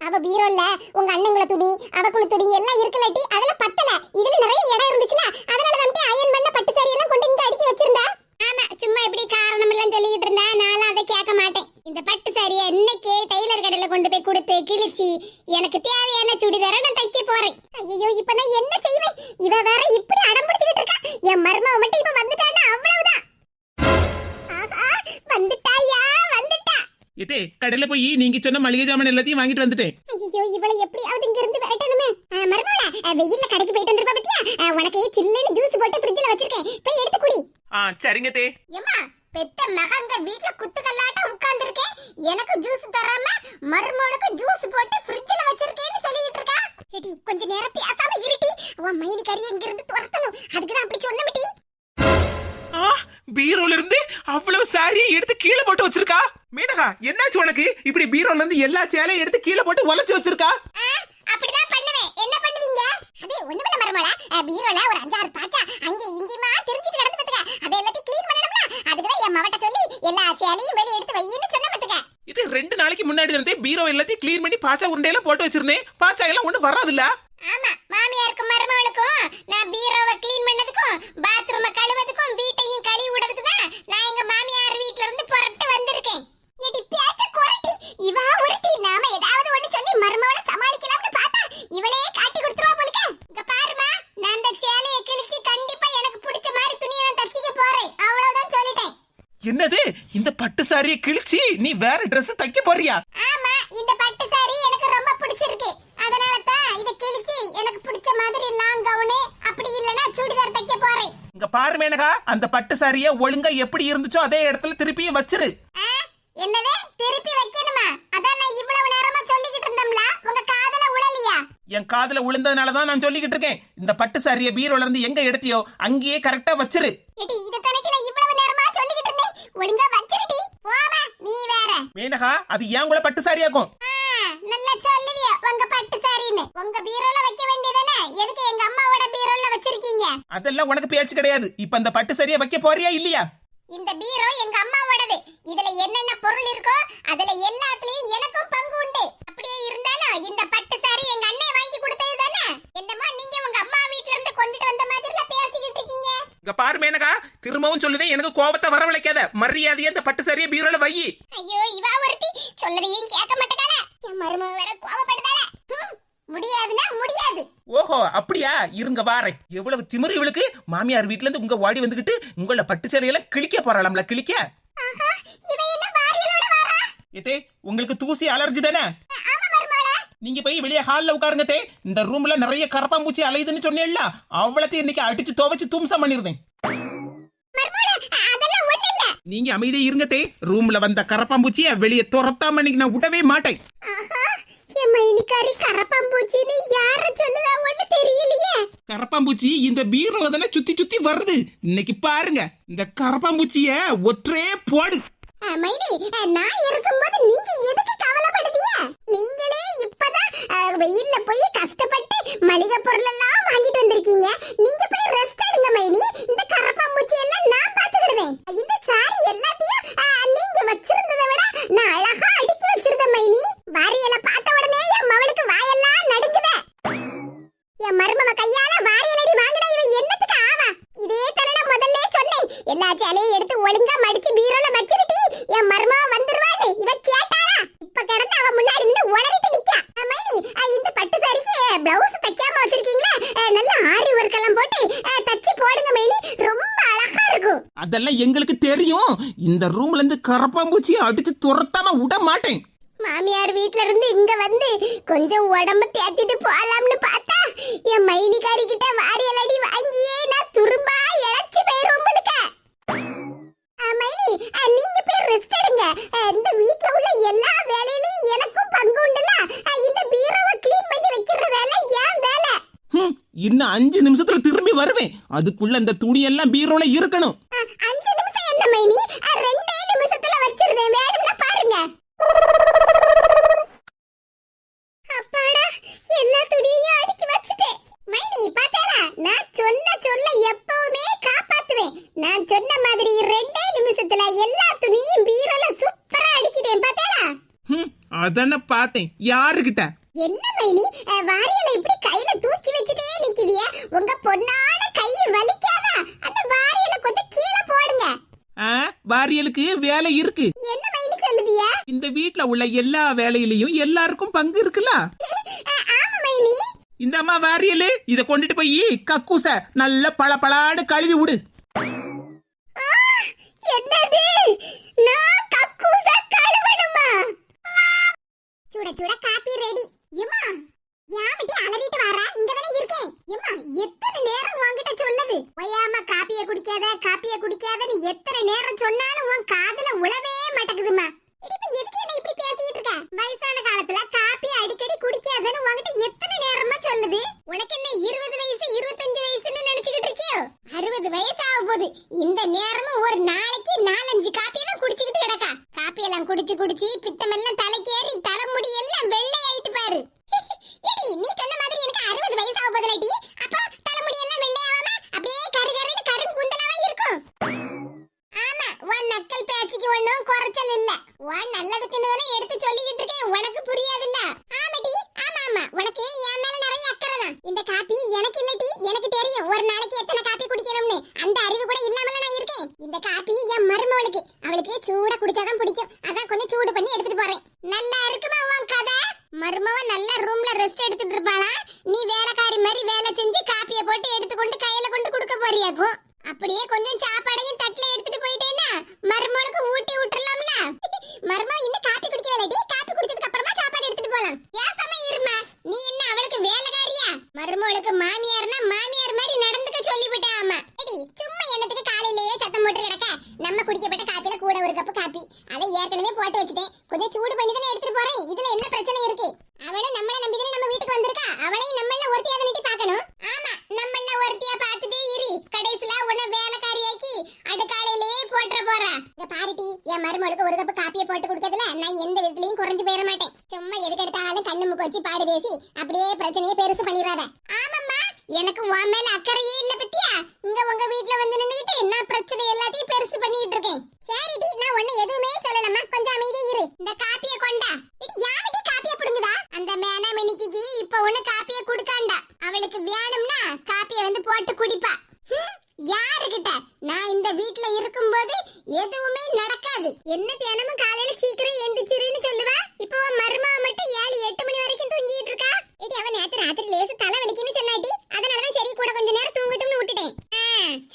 அவ பீரோல உங்க அண்ணங்கள துணி அவக்குள்ள துணி எல்லாம் இருக்குலட்டி, அதெல்லாம் பத்தல. இதுல நிறைய இடம் இருந்துச்சுல, அதனால தான் அயன் பண்ண பட்டு சாரி எல்லாம் கொண்டு இங்க அடுக்கி வச்சிருந்தா. ஆமா, சும்மா இப்படி காரணம் எல்லாம் சொல்லிட்டு இருந்தா நான் அதை கேட்க மாட்டேன். இந்த பட்டு சாரியை இன்னைக்கு டெய்லர் கடையில கொண்டு போய் கொடுத்து கிழிச்சி எனக்கு தேவையான சுடிதாரை நான் தைக்க போறேன். ஐயோ, இப்ப நான் என்ன செய்வேன்? இவ வேற இப்படி அடம்பிடிச்சிட்டு இருக்கா. என் மருமவ மட்டும் இப்ப வந்துட்டான்னா அவ்வளவுதான். ஆஹா, வந்துட்டாயா, வந்துட்டா. இதே கடையில போய் நீங்க சொன்ன மளிகை ஜாமான் எல்லாத்தையும் வாங்கிட்டு வந்துட்டேன். ஐயோ, இவளை எப்படியாவது இங்க இருந்து விரட்டணுமே. மருமவள, வெயில்ல கடைக்கு போயிட்டு வந்திருப்பா பத்தியா? உனக்கு சில்லுன்னு ஜூஸ் போட்டு ஃப்ரிட்ஜ்ல வச்சிருக்கேன், போய் எடுத்து குடி. சரிங்க தே. ஏம்மா, பெத்த மகங்க வீட்ல குத்துக்கல்லாட்ட உட்கார்ந்து இருக்கேன், எனக்கு ஜூஸ் தராம மருமகளுக்கு ஜூஸ் போட்டு ஃப்ரிட்ஜ்ல வச்சிருக்கேன்னு சொல்லிட்டு இருக்கா. ஏடி, கொஞ்ச நேரம் பேசாம இருட்டி. உன் மைனி கறி இங்க இருந்து துரத்தணும், அதுக்கு தான் அப்படி சொன்னமிட்டி. பீரோல இருந்து அவ்வளவு சாரியை எடுத்து கீழே போட்டு வச்சிருக்கா. மேனகா, என்னாச்சு உனக்கு? இப்படி பீரோல இருந்து எல்லா சேலையும் எடுத்து கீழே போட்டு உலச்சு வச்சிருக்கா. அப்படிதான் பண்ணுவேன். என்ன பண்ணுவீங்க? அது ஒண்ணுமில்ல மருமகள, பீரோல ஒரு 5-6 பாச்சா அங்க இங்கேயுமா தெரிஞ்சிட்டு கிடந்து பத்துக்க. அதை எல்லாத்தையும் க்ளீன் பண்ணணும்ல, அதுக்கு தான் என் மவட்ட சொல்லி எல்லா சேலையும் வெளிய எடுத்து வையின்னு சொன்ன பத்துக்க. இது 2 நாளைக்கு முன்னாடி இருந்தே பீரோ எல்லாத்தையும் க்ளீன் பண்ணி பாச்சா உருண்டையெல்லாம் போட்டு வச்சிருந்தேன். பாச்சா எல்லாம் ஒண்ணு வராதுல்ல. ஆமா, மாமியாருக்கும் மருமகளுக்கும் நான் பீரோவை க்ளீன் பண்ணதுக்கும் பாத்ரூமை கழுவதுக்கும் வீட்டையும் கழுவி விடுறதுக்கு தான் நான் எங்க மாமியார் வீட்ல இருந்து புறப்பட்டு வந்திருக்கேன். எடி பேச்ச குறட்டி, இவா ஒருத்தி நாம ஏதாவது ஒண்ணு சொல்லி மருமகளை சமாளிக்கலாம்னு பார்த்தா இவளே காட்டி கொடுத்துருவா போலுக்க. இங்க பாருமா, நான் அந்த சேலையை கிழிச்சு கண்டிப்பா எனக்கு பிடிச்ச மாதிரி துணியை நான் தச்சிக்க போறேன், அவ்வளவுதான் சொல்லிட்டேன். என்னது இந்த பட்டு சாரியை கிழிச்சு நீ வேற Dress தைக்க போறியா? ஆமா, இந்த பட்டு சாரி எனக்கு ரொம்ப பிடிச்சிருக்கு. அதனால தான் இத கிழிச்சு எனக்கு பிடிச்ச மாதிரி லாங் கவுன் அப்படி இல்லனா சுடிதார் தைக்க போறேன். இங்க பாரு மேனகா, அந்த பட்டு சாரியை ஒழுங்கா எப்படி இருந்துச்சோ அதே இடத்துல திருப்பியும் வச்சிரு. என்னது திருப்பி வைக்கணுமா? அதான் நான் இவ்வளவு நேரமா சொல்லிக்கிட்டு இருந்தேன்ல, உங்க காதுல உளலியா? என் காதுல விழுந்ததுனால தான் நான் சொல்லிக்கிட்டு இருக்கேன். இந்த பட்டு சாரியை பீரோல இருந்து எங்க எடுத்தியோ அங்கேயே கரெக்டா வச்சிரு. ஏடி, இத தனக்கு நான் இவ்வளவு நேரமா சொல்லிக்கிட்டு இருந்தேன். ஒழுங்கா வச்சிருடி. போமா, நீ வேற. மேனகா, அது ஏன் கூட பட்டு சாரியாகும்? நல்லா சொல்லுவிய உங்க பட்டு சாரின்னு. உங்க பீரோல வைக்க வேண்டியதானே, எதுக்கு எங்க அம்மாவோட பீரோல வச்சிருக்கீங்க? அதெல்லாம் உனக்கு பேச்சு கிடையாது. இப்ப அந்த பட்டு சாரியை வைக்க போறியா இல்லையா? இந்த பீரோ எங்க அம்மாவோடது. இதுல என்னென்ன பொருள் இருக்கோ அதுல எல்லாத்துலயும் எனக்கும் பங்கு உண்டு. அப்படியே இருந்தாலும் இந்த பட்டு சாரி எங்க அண்ணன் வாங்கி கொடுத்தது தானே. என்னமா நீங்க உங்க அம்மா வீட்ல இருந்து கொண்டுட்டு வந்த மாதிரில பேசிக்கிட்டு இருக்கீங்க? இங்க பாரு மேனகா, திரும்பவும் சொல்லுதே, எனக்கு கோபத்தை வரவழைக்காத. மரியாதையா இந்த பட்டு சாரியை பீரோல வை. ஐயோ, இவா ஒருத்தி சொல்லதையும் கேட்க மாட்டேங்கால. என் மருமக வேற கோபப்படுதால. முடியாதுன்னா முடியாது. ஓஹோ, அப்படியா? இருங்க வாரேன். எவ்வளவு திமிரு இவளுக்கு! மாமியார் வீட்ல இருந்து உங்க வாடி வந்துகிட்டு உங்கள பட்டு சாரியெல்லாம் கிழிக்க போறாளாம்ல, கிழிக்க. ஆஹா, இவ என்ன வாரியலோட வரா? ஏதே, உங்களுக்கு தூசி அலர்ஜி தானே? ஆமா மருமகளே. நீங்க போய் வெளியே ஹால்ல உட்காருங்க தே. இந்த ரூம்ல நிறைய கரப்பாம்பூச்சி அலையுதுன்னு சொன்னேல்ல, அவ்வளத்தையும் இன்னைக்கு அடிச்சு துவைச்சு தூம்சம் பண்ணிருந்தேன். மருமகளே, அதெல்லாம் ஒண்ணு இல்ல. நீங்க அமைதியா இருங்க தே. ரூம்ல வந்த கரப்பாம்பூச்சிய வெளியே துரத்தாம இன்னைக்கு நான் விடவே மாட்டேன். ஆஹா, என் மைனிகாரி கரப்பாம்பூச்சின்னு யார சொல்லுதா ஒண்ணு தெரியலையே. கரப்பாம்பூச்சி இந்த பீரோல தானே சுத்தி சுத்தி வருது. இன்னைக்கு பாருங்க, இந்த கரப்பாம்பூச்சிய ஒற்றே போடு. மைனி, நான் இருக்கும்போது நீங்க எதுக்கு கவலைப்படுதீங்க? நீங்களே இப்பதான் வெயில்ல போய் கஷ்டப்பட்டு மளிகை பொருள் எல்லாம் வாங்கிட்டு வந்திருக்கீங்க. நீங்க போய் ரெஸ்ட் எடுங்க மைனி. இந்த கரப்பாம்பூச்சி எல்லாம் நான் பாத்துக்கிடுவேன். இந்த சாரி எல்லாத்தையும் நீங்க வச்சிருந்ததை விட நான் அழகா அடுக்கி வச்சிருந்தேன் மைனி. வாரியல பார்த்த உடனே என் மவளுக்கு வாயெல்லாம் நடுங்குதே. என் மருமவ கையால வாரியலடி வாங்கினா இவ என்னத்துக்கு ஆவா? இதே தரன முதல்ல சொன்னேன். எல்லா சேலையும் எடுத்து ஒழுங்கா மடிச்சு பீரோல வச்சிருட்டி என் மருமவ வந்துருவான்னு இவ கேட்டாளா? இப்ப கிடந்து அவ முன்னாடி நின்னு உளறிட்டு நிக்கா. மைனி, இந்த பட்டு சாரிக்கு பிளவுஸ் தைக்காம வச்சிருக்கீங்களா? நல்ல ஆரி ஒர்க் எல்லாம் போட்டு தச்சு போடுங்க மைனி, ரொம்ப அழகா இருக்கும். அதெல்லாம் எங்களுக்கு தெரியும். இந்த ரூம்ல இருந்து கரப்பாம்பூச்சியை அடிச்சு துரத்தாம விட மாட்டேன். மாமியார் வீட்ல இருந்து இங்க வந்து கொஞ்சம் உடம்பு தேத்திட்டு போலாம்னு பார்த்தா என் மைனிகாரி கிட்ட வாரியலடி வாங்கியே நான் துரும்பா இழைச்சு போயிரும் உங்களுக்கு. மைனி, நீங்க போய் ரெஸ்ட் எடுங்க. இந்த வீட்ல உள்ள எல்லா வேலையிலயும் எனக்கும் பங்கு உண்டுல. இந்த பீரோவை க்ளீன் பண்ணி வைக்கிற வேலை ஏன் வேலை. இன்னும் 5 நிமிஷத்துல திரும்பி வருவேன். அதுக்குள்ள இந்த துணி எல்லாம் பீரோல இருக்கணும். 5 நிமிஷம் என்ன மைனி, 2 நிமிஷத்துல வச்சிருந்தேன். வேணும்னா பாருங்க. அப்பாடா, எல்லா துணியையும் அடுக்கி வச்சிட்டேன். மைனி பாத்தேல, நான் சொல்ல எப்பவுமே காப்பாத்துவேன். நான் சொன்ன மாதிரி 2 நிமிஷத்துல எல்லா துணியையும் பீரோல சூப்பரா அடுக்கிட்டேன். பாத்தேல? அதான பார்த்தேன். யாருகிட்ட? என்ன மைனி, வாரியல இப்படி கையில தூக்கி வச்சிட்டே நிக்குதியே? உங்க பொண்ணான கை வலிக்காதா? அந்த வாரியல கொஞ்சம் கீழே போடுங்க. வாரியலுக்கு வேலை இருக்கு. என்ன மைனி சொல்லுதியா? இந்த வீட்ல உள்ள எல்லா வேலையிலயும் எல்லாருக்கும் பங்கு இருக்குல்ல. ஆமா மைனி. இந்த அம்மா வாரியலு, இத கொண்டுட்டு போய் கக்கூச நல்ல பளபளன்னு கழுவி விடு. என்னது? நான் கக்கூச கழுவணுமா? சுட சுட காபி ரெடி. ஏமா, யாமிட்டி அலறிட்டு வாரா? இங்க தானே இருக்கேன். ஏமா, எத்தனை நேரம் உன்கிட்ட சொல்லுது? ஒய்யாம காப்பியை குடிக்காதன்னு எத்தனை நேரம் சொன்னாலும் உன் காதுல உளவே மாட்டேங்குதுமா. இப்ப எதுக்கு என்ன இப்படி பேசிட்டு இருக்க? வயசான காலத்துல காப்பி அடிக்கடி குடிக்காதன்னு உன்கிட்ட எத்தனை நேரமா சொல்லுது? உனக்கு என்ன 20 வயசு 25 வயசுன்னு நினைச்சுக்கிட்டு இருக்கியோ? 60 வயசு ஆக போகுது. இந்த நேரமும் ஒரு நாளைக்கு 4-5 காப்பி தான் குடிச்சுக்கிட்டு கிடக்கா. காப்பி எல்லாம் குடிச்சு பித்தமெல்லாம் தலைக்கேறி தலைமுடி எல்லாம் வெள்ளை ஆயிட்டு பாரு. ஏடி, நீ சொன்ன மாதிரி எனக்கு 60 வயசு ஆக போகுதுலடி. அப்ப தலைமுடி எல்லாம் வெள்ளையாவாம அப்படியே கருகருன்னு கருங்குந்தலாவா இருக்கும். ஆமா, உன் நக்கல் பேசிக்கு ஒண்ணும் குறைச்சல் இல்ல. உன் நல்லதுக்குன்னு தானே எடுத்து சொல்லிக்கிட்டு இருக்கேன். உனக்கு புரியாதுல்ல. ஆமாடி, ஆமா, உனக்கு என் மேல நிறைய அக்கறை தான். இந்த காப்பி எனக்கு இல்லடி, எனக்கு தெரியும் ஒரு நாளைக்கு எத்தனை காப்பி குடிக்கணும்னு. அந்த அறிவு கூட இல்லாமல நான் இருக்கேன். இந்த காப்பி என் மருமவளுக்கு, அவளுக்கு சூடா குடிச்சாதான் பிடிக்கும். அதான் கொஞ்சம் சூடு பண்ணி எடுத்துட்டு போறேன். நல்லா இருக்குமா உன் கதை? மருமவ நல்ல ரூம்ல ரெஸ்ட் எடுத்துட்டு இருப்பாளா? நீ வேலைக்காரி மாதிரி வேலை செஞ்சு காப்பியை போட்டு எடுத்துக்கொண்டு கையில கொண்டு கொடுக்க போறியாக்கும். அப்படியே கொஞ்சம் சாப்பாடையும் தட்டுல எடுத்துட்டு போயிட்டேன்னா மருமவ நம்ம குடிக்கப்பட்ட காப்பில கூட ஒரு கப் காப்பி அதை ஏற்கனவே போட்டு வச்சுட்டேன். கொஞ்சம் சூடு பண்ணி தானே எடுத்துட்டு போறேன். இதுல என்ன பிரச்சனை இருக்கு? அவளும் நம்மள நம்பி தானே நம்ம வீட்டுக்கு வந்திருக்கா. அவளையும் நம்மள ஒருத்தியா தானே பார்க்கணும். ஆமா, நம்மள ஒருத்தியா பார்த்துட்டே இரு. கடைசில உன்னை வேலைக்காரியாக்கி அடுக்காலையிலே போட்டுற போறா. இந்த பாருட்டி, என் மருமகளுக்கு ஒரு கப் காப்பியை போட்டு கொடுக்கறதுல நான் எந்த விதத்திலையும் குறைஞ்சு போயிட மாட்டேன். சும்மா எதுக்கு எடுத்தாலும் கண்ணு மூக்கு வச்சு பாடு பேசி அப்படியே பிரச்சனையை பெருசு பண்ணிடாத. ஆமாம்மா, எனக்கு உன் மேல அக்கறையே இல்ல பத்தியா? இங்க உங்க வீட்ல வந்து நின்னுகிட்டு நான் பிரச்சனை எல்லாத்தையும் பெருசு பண்ணிட்டு இருக்கேன். சரிடி, நான் ஒண்ணு எதுவுமே சொல்லலம்மா, கொஞ்சம் அமைதியா இரு. இந்த காப்பியை கொண்டா. இது யாமிட்டி காப்பியை புடுங்குதா? அந்த மேனமணிக்கு இப்ப ஒண்ணு காப்பியை குடுக்காண்டா. அவளுக்கு வேணும்னா காப்பியை வந்து போட்டு குடிப்பா. யாருகிட்ட? நான் இந்த வீட்ல இருக்கும்போது எதுவுமே நடக்காது. என்ன தினமும் காலையில சீக்கிரம் எந்திரிச்சிருன்னு சொல்லுவா. இப்போ மருமக மட்டும் 7-8 மணி வரைக்கும் தூங்கிட்டு இருக்கா. ஏடி, அவ நேத்து ராத்திரி லேசு தலை வலிக்குன்னு சொன்னாடி. அதனாலதான் சரி கூட கொஞ்ச நேரம் தூங்கட்டும்னு விட்டுட்டேன்.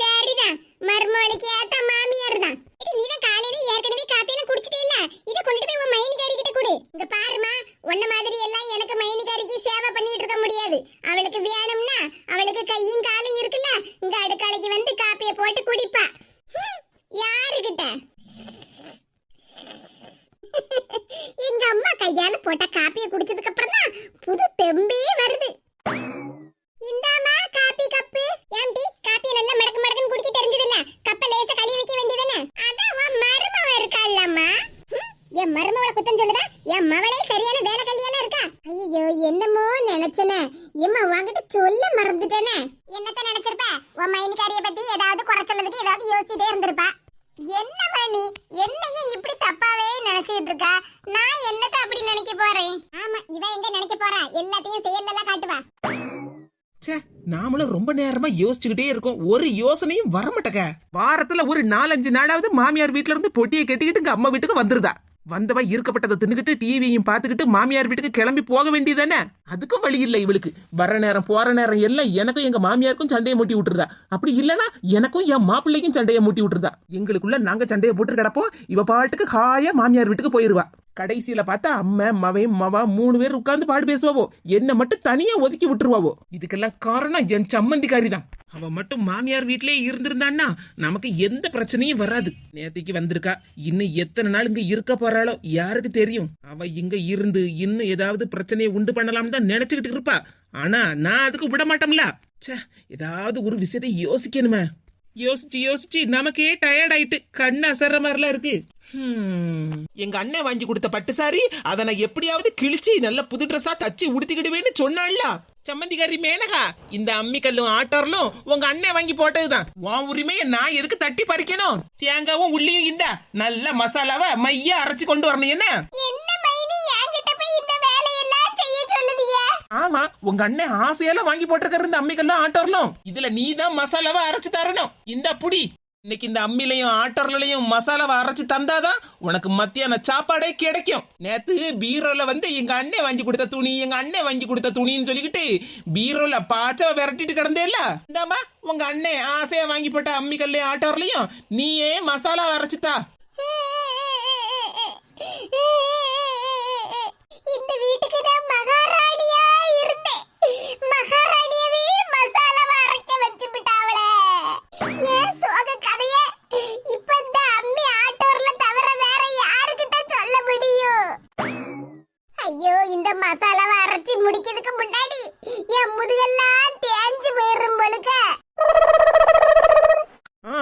சரிதான், மருமகளுக்கு ஏத்த மாமியார் தான். ஏடி, நீ தான் காலையில ஏற்கனவே காப்பியெல்லாம் குடிச்சிட்டே இல்ல. இத கொண்டுட்டு போய் உன் மைனிகாரி கிட்ட கொடு. இங்க பாருமா, உன்ன மாதிரி எல்லாம் எனக்கு மைனிகாரிக்கு சேவை பண்ணிட்டு இருக்க முடியாது. அவளுக்கு வேணும்னா அவளுக்கு கையும் காலும் இருக்குல்ல, இங்க அடுக்காலைக்கு வந்து காப்பியை போட்டு குடிப்பா. யாருகிட்ட? எங்க அம்மா கையால போட்ட காப்பியை குடிச்சதுக்கு அப்புறம் தான் புது தெம்பே வருது. இந்தாமா காப்பி கப்பு. ஏம்டி, காப்பியை நல்லா மடக்கு மடக்குன்னு குடிக்க தெரிஞ்சதில்ல? கப்ப லேசா கழுவி வைக்க வேண்டியதானே? அதான் உன் மருமவ இருக்காள்லம்மா. என் மருமவளை குத்தம் சொல்லுதா? என் மவளே சரியான வேலை கல்யாணம் இருக்கா? ஐயோ, என்னமோ நினைச்சனே. எம்மா வாங்கிட்டு சொல்ல மறந்துட்டேனே. என்னத்த நினைச்சிருப்ப? உன் மைனிகாரிய பத்தி ஏதாவது குறைச்சலதுக்கு ஏதாவது யோசிச்சுட்டே இருந்திருப்பா. என்ன மணி, என்னையும் இப்படி தப்பாவே நினைச்சிட்டு இருக்கா? நான் என்னத்த அப்படி நினைக்க போறேன்? ஆமா, இவ எங்க நினைக்க போறா? எல்லாத்தையும் செயல்லாம் காட்டுவா. நாமளும் ரொம்ப நேரமா யோசிச்சுக்கிட்டே இருக்கோம், ஒரு யோசனையும் வரமாட்டக்க. வாரத்துல ஒரு 4-5 நாளாவது மாமியார் வீட்டுல இருந்து பொட்டியை கட்டிக்கிட்டு இங்க அம்மா வீட்டுக்கு வந்துருதா. வந்தவ இருக்கப்பட்டதை தின்னுக்கிட்டு டிவியையும் பார்த்துக்கிட்டு மாமியார் வீட்டுக்கு கிளம்பி போக வேண்டியதானே. அதுக்கும் வழி இல்லை இவளுக்கு. வர நேரம் போற நேரம் எல்லாம் எனக்கும் எங்க மாமியாருக்கும் சண்டையை மூட்டி விட்டுருதா. அப்படி இல்லைன்னா எனக்கும் என் மாப்பிள்ளைக்கும் சண்டையை மூட்டி விட்டுருதா. எங்களுக்குள்ள நாங்க சண்டையை போட்டு கிடப்போம். இவ பாட்டுக்கு ஹாயா மாமியார் வீட்டுக்கு போயிருவா. கடைசியில பார்த்தா அம்மா மவா 3 பேர் உட்கார்ந்து பாடு பேசுவாவோ, என்ன மட்டும் தனியா ஒதுக்கி விட்டுருவாவோ. இதுக்கெல்லாம் காரணம் என் சம்மந்திக்காரி தான். அவ மட்டும் மாமியார் வீட்லயே இருந்திருந்தான்னா நமக்கு எந்த பிரச்சனையும் வராது. நேத்திக்கு வந்திருக்கா, இன்னும் எத்தனை நாள் இங்க இருக்க போறாளோ யாருக்கு தெரியும். அவ இங்க இருந்து இன்னும் ஏதாவது பிரச்சனையை உண்டு பண்ணலாம் தான் நினைச்சுக்கிட்டு இருப்பா. ஆனா நான் அதுக்கு விட மாட்டோம்ல. ஏதாவது ஒரு விஷயத்தை யோசிக்கணுமே. யோசிச்சு நமக்கே டயர்ட் ஆயிட்டு கண்ணு அசர்ற மாதிரிலாம் இருக்கு. எங்க அண்ணன் வாங்கி கொடுத்த பட்டு சாரி, அதை நான் எப்படியாவது கிழிச்சு நல்ல புது ட்ரெஸ்ஸா தச்சு உடுத்திக்கிடுவேன்னு சொன்னால சம்மந்திகாரி மேனகா. இந்த அம்மிக்கல்லும் ஆட்டோர்லும் உங்க அண்ணன் வாங்கி போட்டதுதான். உன் உரிமையை நான் எதுக்கு தட்டி பறிக்கணும்? தேங்காவும் உள்ளியும் இந்த நல்ல மசாலாவை மையா அரைச்சு கொண்டு வரணும். என்ன ஆமா, உங்க அண்ணன் ஆசையெல்லாம் வாங்கி போட்டிருக்காரு இந்த அம்மிக்கல்லும் ஆட்டோர்லும். இதுல நீ தான் மசாலாவை அரைச்சு தரணும். இந்த புடி, இன்னைக்கு இந்த அம்மிலையும் ஆட்டோர்லையும் மசாலாவை அரைச்சு தந்தாதான் உனக்கு மத்தியான சாப்பாடே கிடைக்கும். நேத்து பீரோல வந்து எங்க அண்ணன் வாங்கி கொடுத்த துணின்னு சொல்லிக்கிட்டு பீரோல பாச்சா விரட்டிட்டு கிடந்தேல்ல. இந்தாமா உங்க அண்ணன் ஆசையா வாங்கி போட்ட அம்மிக்கல்லையும் ஆட்டோர்லையும் நீயே மசாலா அரைச்சுதா. இந்த வீட்டுக்கு நான் மகாராணியா இருந்தேன். மகாராணியவே மசாலாவை அரைக்க வச்சு விட்டாவளே. ஏன் சோக கதைய இப்ப இந்த அம்மி ஆட்டோர்ல தவிர வேற யாருக்கிட்ட சொல்ல முடியும்? ஐயோ, இந்த மசாலாவை அரைச்சி முடிக்கிறதுக்கு முன்னாடி என் முதுகெல்லாம் தேஞ்சு போயிரும் போலுக்க.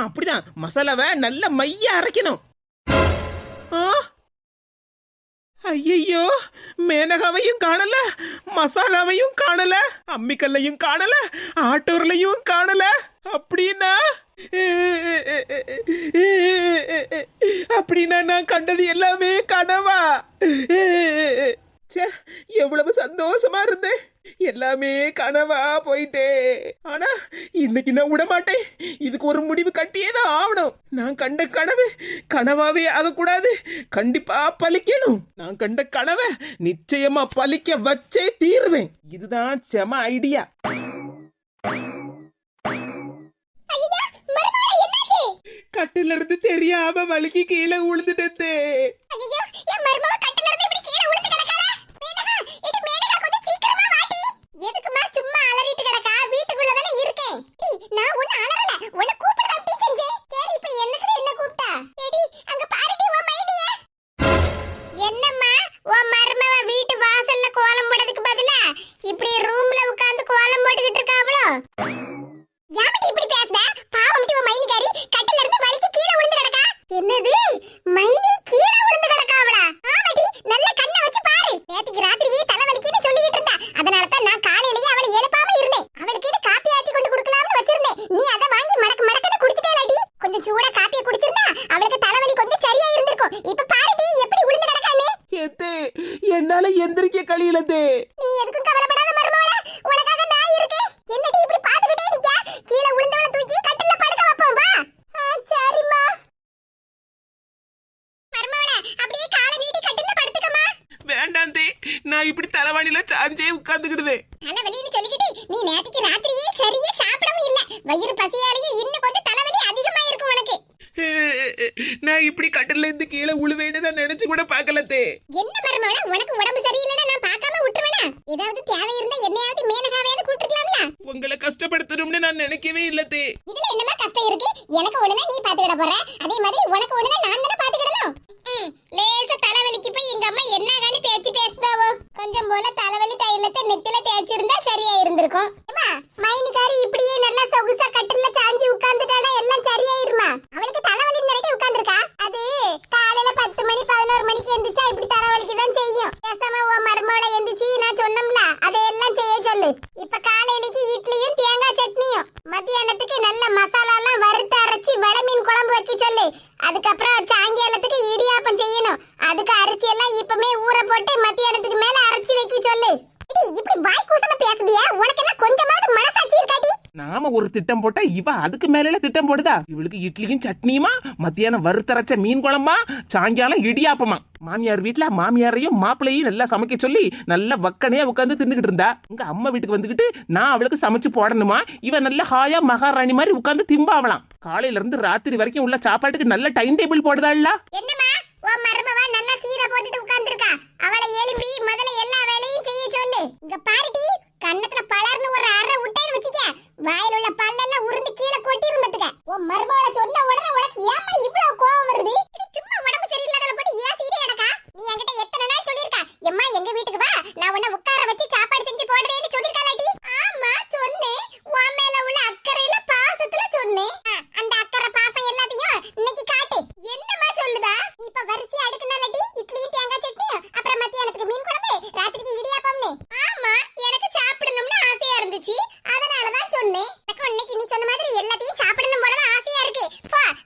அப்படிதான் மசாலாவை நல்ல மையா அரைக்கணும். ஐயோ, மேனகாவையும் காணல, மசாலாவையும் காணல, அம்மிக்கல்லையும் காணல, ஆட்டோர்லையும் காணல. அப்படின்னா நான் கண்டது எல்லாமே கனவா? எவ்வளவு சந்தோஷமா இருந்தேன், எல்லாமே கனவா போயிட்டே. ஆனா இன்னைக்கு நான் விட மாட்டேன். இதுக்கு ஒரு முடிவு கட்டியேதான் ஆகணும். நான் கண்ட கனவு கனவாவே ஆகக்கூடாது, கண்டிப்பா பலிக்கணும். நான் கண்ட கனவை நிச்சயமா பலிக்க வச்சே தீருவேன். இதுதான் செம ஐடியா. கட்டில இருந்து தெரியாம வலிக்கு கீழே விழுந்துட்டே. முடியலதே. நீ எதுக்கும் கவலைப்படாத மருமகளே, உனக்காக நான் இருக்கேன். என்னடி இப்படி பாத்துக்கிட்டே நிக்க? கீழ விழுந்தவள தூக்கி கட்டில்ல படுக்க வைப்போம் வா. சரிம்மா. மருமகளே, அப்படியே காலை நீட்டி கட்டில்ல படுத்துக்கமா. வேண்டாம் தே, நான் இப்படி தலைவாணில சாஞ்சே உட்கார்ந்துக்கிடுதே. தலைவலின்னு சொல்லிக்கிட்டு நீ நேத்திக்கு ராத்திரியே சரியா சாப்பிடவும் இல்ல. வயிறு பசியாலேயே இன்னும் கொஞ்சம் தலைவலி அதிகமா இருக்கும் உனக்கு. நான் இப்படி கட்டில இருந்து கீழே உழுவேன்னு நான் நினைச்சு கூட பார்க்கலதே. என்ன மருமகளே, உனக்கு உடம்பு சரியில்லைன்னா நான் பார்க்காம விட்டுருவேனா? ஏதாவது தேவை இருந்தா என்னையாவது மேனகாவையாவது கூட்டிருக்கலாம்ல. உங்களை கஷ்டப்படுத்தணும்னு நான் நினைக்கவே இல்லதே. இதுல என்னமா கஷ்டம் இருக்கு? எனக்கு ஒண்ணுனா நீ பாத்துக்கிட போற, அதே மாதிரி உனக்கு ஒண்ணுனா நான் தான பாத்துக்கிடணும். லேசா தலைவலிக்கு போய் எங்க அம்மா என்னகான்னு பேச்சு பேசுதாவோ. கொஞ்சம் போல தலைவலி தைலத்தை நெத்தில தேய்ச்சிருந்தா சரியா இருந்திருக்கும். அம்மா மைனிகாரி இப்படியே நல்லா சொகுசா கட்டில்ல சாஞ்சி உட்கார்ந்துட்டானா எல்லாம் சரியாயிருமா? அவளுக்கு தலைவலி நிறைய உட்கார்ந்திருக்கா. அது காலையில 10 மணி 11 மணிக்கு எந்திரிச்சா இப்படி தலைவலிக்கு தான் செய்யும். பேசாம உன் மருமகளை எந்திரிச்சு நான் சொன்னோம்ல அதையெல்லாம் செய்ய சொல்லு. இப்ப காலையிலக்கு இட்லியும் தேங்காய் சட்னியும், மத்தியானத்துக்கு நல்ல மசாலா எல்லாம் வறுத்து அரைச்சி வள மீன் குழம்பு வைக்க சொல்லு. அதுக்கப்புறம் சாயங்காலத்துக்கு இடியாப்பம் செய்யணும். அதுக்கு அரிசி எல்லாம் இப்பமே ஊற போட்டு மத்தியானத்துக்கு மேல அரைச்சி வைக்க சொல்லு. இப்படி வாய் கூசமா பேசுதியா? உனக்கெல்லாம் கொஞ்சமாவது மனசாட்சி இருக்காடி? நாம ஒரு திட்டம் போட்டா இவ அதுக்கு மேல திட்டம் போடுதா. இவளுக்கு இட்லியும் சட்னியுமா, மத்தியானம் வறுத்தரைச்ச மீன் குழம்பா, சாயங்காலம் இடியாப்பமா. மாமியார் வீட்டுல மாமியாரையும் மாப்பிள்ளையும் நல்லா சமைக்க சொல்லி நல்லா வக்கனையா உட்காந்து தின்னுகிட்டு இருந்தா. உங்க அம்மா வீட்டுக்கு வந்துகிட்டு நான் அவளுக்கு சமைச்சு போடணுமா, இவ நல்ல ஹாயா மகாராணி மாதிரி உட்காந்து திம்பாவலாம். காலையில இருந்து ராத்திரி வரைக்கும் உள்ள சாப்பாட்டுக்கு நல்ல டைம் டேபிள் போடுதாள்ல. என்னமா உன் மருமவா நல்லா சீரை போட்டுட்டு உட்கார்ந்திருக்கா. அவளை எழுப்பி முதல்ல எல்லா வேலையும் செய்ய சொல்லு. இங்க பாருடி, கண்ணத்துல பலர்னு ஒரு அரை விட்டேன்னு வச்சுக்க, வாயில உள்ள பல்லெல்லாம் உருண்டு கீழே கொட்டிரும் பாத்துக்க. உன் மருமவளை சொன்ன உடனே உனக்கு ஏமா இவ்வளவு கோவம் வருது? சும்மா உடம்பு சரியில்லாதவள போட்டு ஏன் சீரை அடக்கா? நீ என்கிட்ட எத்தனை நாள் சொல்லிருக்கா, எம்மா எங்க வீட்டுக்கு வா, நான் உன்னை உட்கார வச்சு சாப்பாடு செஞ்சு போடுறேன்னு சொல்லிருக்காளாடி. ஆமா சொன்னேன், உன் மேல உள்ள அக்கறையில பாசத்துல சொன்னேன். அந்த அக்கறை பாசம் எல்லாத்தையும் இன்னைக்கு காட்டு. என்னமா சொல்லுதா? இப்ப வரிசை அடுக்குனாலடி இட்லியும் தேங்காய் சட்னியும், அப்புறம் மத்தியானத்துக்கு மீன் குழம்பு, ராத்திரிக்கு இடியாப்பம்னு. ஆமா எனக்கு சாப்பிடணும்னு ஆசையா இருந்துச்சு, அதனாலதான் சொன்னேன். எனக்கு இன்னைக்கு நீ சொன்ன மாதிரி எல்லாத்தையும் சாப்பிடணும் போல ஆசையா இருக்கு.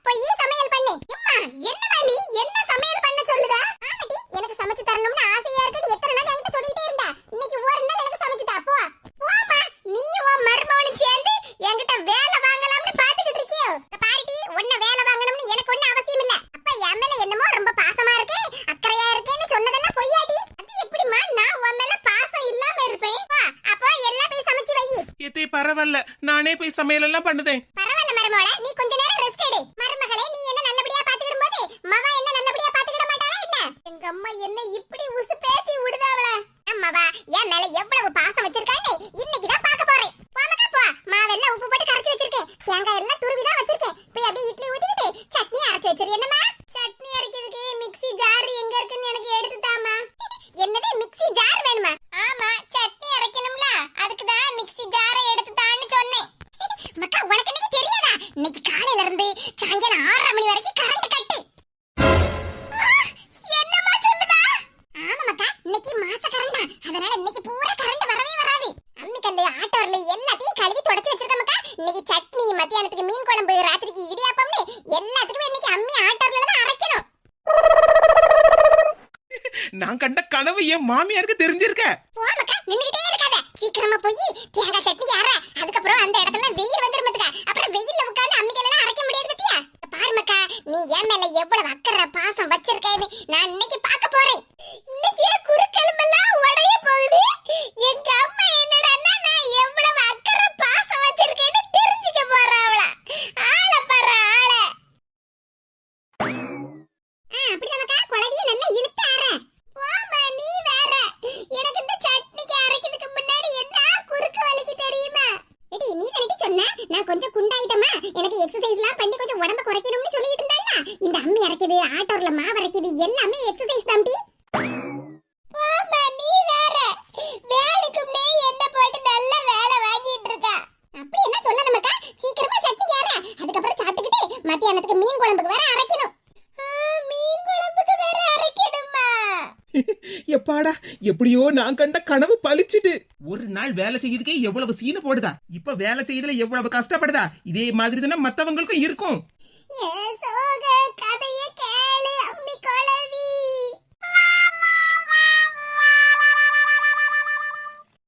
போய் சமையல் பண்ணு. அம்மா என்னமா நீ என்ன சமையல் பண்ண சொல்லுதா? ஆமாடி எனக்கு சமைச்சு தரணும்னு ஆசையா இருக்குடி. எத்தனை நாள் என்கிட்ட சொல்லிட்டே இருந்தா, இன்னைக்கு ஒரு நாள் எனக்கு சமைச்சு தா. போமா, நீயும் உன் மருமவளும் சேர்ந்து என்கிட்ட வேலை வாங்கலாம்னு பாத்துக்கிட்டு இருக்கியோ? பாருடி, உன்னை வேலை வாங்கணும்னு எனக்கு ஒண்ணு அவசியம் இல்ல. அப்பா என் மேல என்னமோ ரொம்ப பாசமா இருக்கு, அக்கறையா இருக்கேன்னு சொன்னதெல்லாம் பொய்யாடி. அது எப்படிமா நான் உன் மேல பாசம் இல்லாம இருப்பேன்? அப்போ எல்லாம் போய் சமைச்சு வை. எத்தே பரவாயில்ல, நானே போய் சமையல் எல்லாம் பண்ணுதேன். பரவாயில்ல மருமகளே, நீ கொஞ்ச நேரம் ரெஸ்ட் எடு. மருமகளே நீ என்ன நல்லபடியா பாத்துக்கிடும் போது மவா என்ன நல்லபடியா பாத்துக்கிட மாட்டாளா என்ன? எங்க அம்மா என்ன இப்படி உசு பேத்தி விடுதாவள. அம்மாவா என் மேல எவ்வளவு பாசம் வச்சிருக்கான்னு இன்னைக்கு தான் பார்க்க போறேன். போமக்கா போ, மாவெல்லாம் உப்பு போட்டு கரைச்சு வச்சிருக்கேன், தேங்காய் எல்லாம் துருவி தான் வச்சிருக்கேன். போய் அப்படியே இட்லி ஊத்திக்கிட்டு சட்னி அரைச்சு வச்சிரு. என்னமா சட்னி அரைக்கிறதுக்கு மிக்ஸி ஜார் எங்க இருக்குன்னு எனக்கு எடுத்து தாமா. என்னது மிக்ஸி ஜார் வேணுமா? ஆமா சட்னி அரைக்கணும்ல, அதுக்கு தான் மிக்ஸி ஜாரை எடுத்து தான்னு சொன்னேன். மக்கா உனக்கு இன்னைக்கு தெரியாதா? இன்னைக்கு காலையில இருந்து சாயங்காலம் 6:30 மணி வரைக்கும் கரண்ட் கட்டு. என்னமா சொல்லுதா? ஆமா மக்கா, இன்னைக்கு மாச கரண்டா, அதனால இன்னைக்கு பூரா கரண்ட் வரவே வராது. அம்மி கல்லு ஆட்டோர்ல எல்லாத்தையும் கழுவி தொடச்சு வச்சிருக்க மக்கா. இன்னைக்கு சட்னி, மத்தியானத்துக்கு மீன் குழம்பு, ராத்திரிக்கு இடியாப்பம்னு எல்லாத்துக்குமே இன்னைக்கு அம்மி ஆட்டோர்ல தான் அரைக்கணும். நான் கண்ட கனவு என் மாமியாருக்கு தெரிஞ்சிருக்க. போமக்கா நின்னுட்டே இருக்காத, சீக்கிரமா போய் தேங்காய் சட்னி அரை. அதுக்கப்புறம் அந்த இடத்துல வெயில் வந்துருமத்துக்க, அப்புறம் வெயில்ல உட்கார்ந்து அம்மிக்கெல்லாம் அரைக்க முடியாது பத்தியா? பாருமக்கா நீ என் மேல எவ்வளவு அக்கறை பாசம் வச்சிருக்கேன்னு நான் இன்னைக்கு பார்க்க போறேன். இன்னைக்கு குறுக்கெலும்பெல்லாம் உடைய போகுது. எங்க அம்மா என்னடான்னா நான் எவ்வளவு அக்கறை பாசம் வச்சிருக்கேன்னு தெரிஞ்சுக்க போறாவளா. ஆள பாரு ஆள. அப்படிதானக்கா குழந்தைய நல்லா இழுத்து அரை. போமா நீ வேற, எனக்கு இந்த சட்னிக்கு அரைக்கிறதுக்கு முன்னாடி என்ன குறுக்கு வலிக்கு தெரியுமா? எடி நீ தானடி சொன்ன நான் கொஞ்சம் குண்டாயிட்டமா, எனக்கு எக்சர்சைஸ்லாம் பண்ணி கொஞ்சம் உடம்ப குறைக்கணும்னு சொல்லிட்டு இருந்தால. இந்த அம்மி அரைக்குது, ஆட்டோர்ல மாவு அரைக்குது, எல்லாமே எக்சர்சைஸ் தான்டி. போமா நீ வேற, வேணுக்கும்னே என்ன போட்டு நல்ல வேலை வாங்கிட்டு இருக்கா. அப்படி என்ன சொல்லாத மக்கா, சீக்கிரமா சட்னிக்கு அரை. அதுக்கப்புறம் சாப்பிட்டுக்கிட்டு மத்தியானத்துக்கு மீன் குழம்புக்கு வேற அரைக்கணும். மீன் குழம்புக்கு வேற அரைக்கணுமா? எப்பாடா, எப்படியோ நான் கண்ட கனவு பலிச்சுட்டு. ஒரு நாள் வேலை செய்யறதுக்கே எவ்வளவு சீன போடுதா, இப்ப வேலை செய்யறதுல எவ்வளவு கஷ்டப்படுதா. இதே மாதிரி தானே மத்தவங்களுக்கும் இருக்கும். சோக கதையை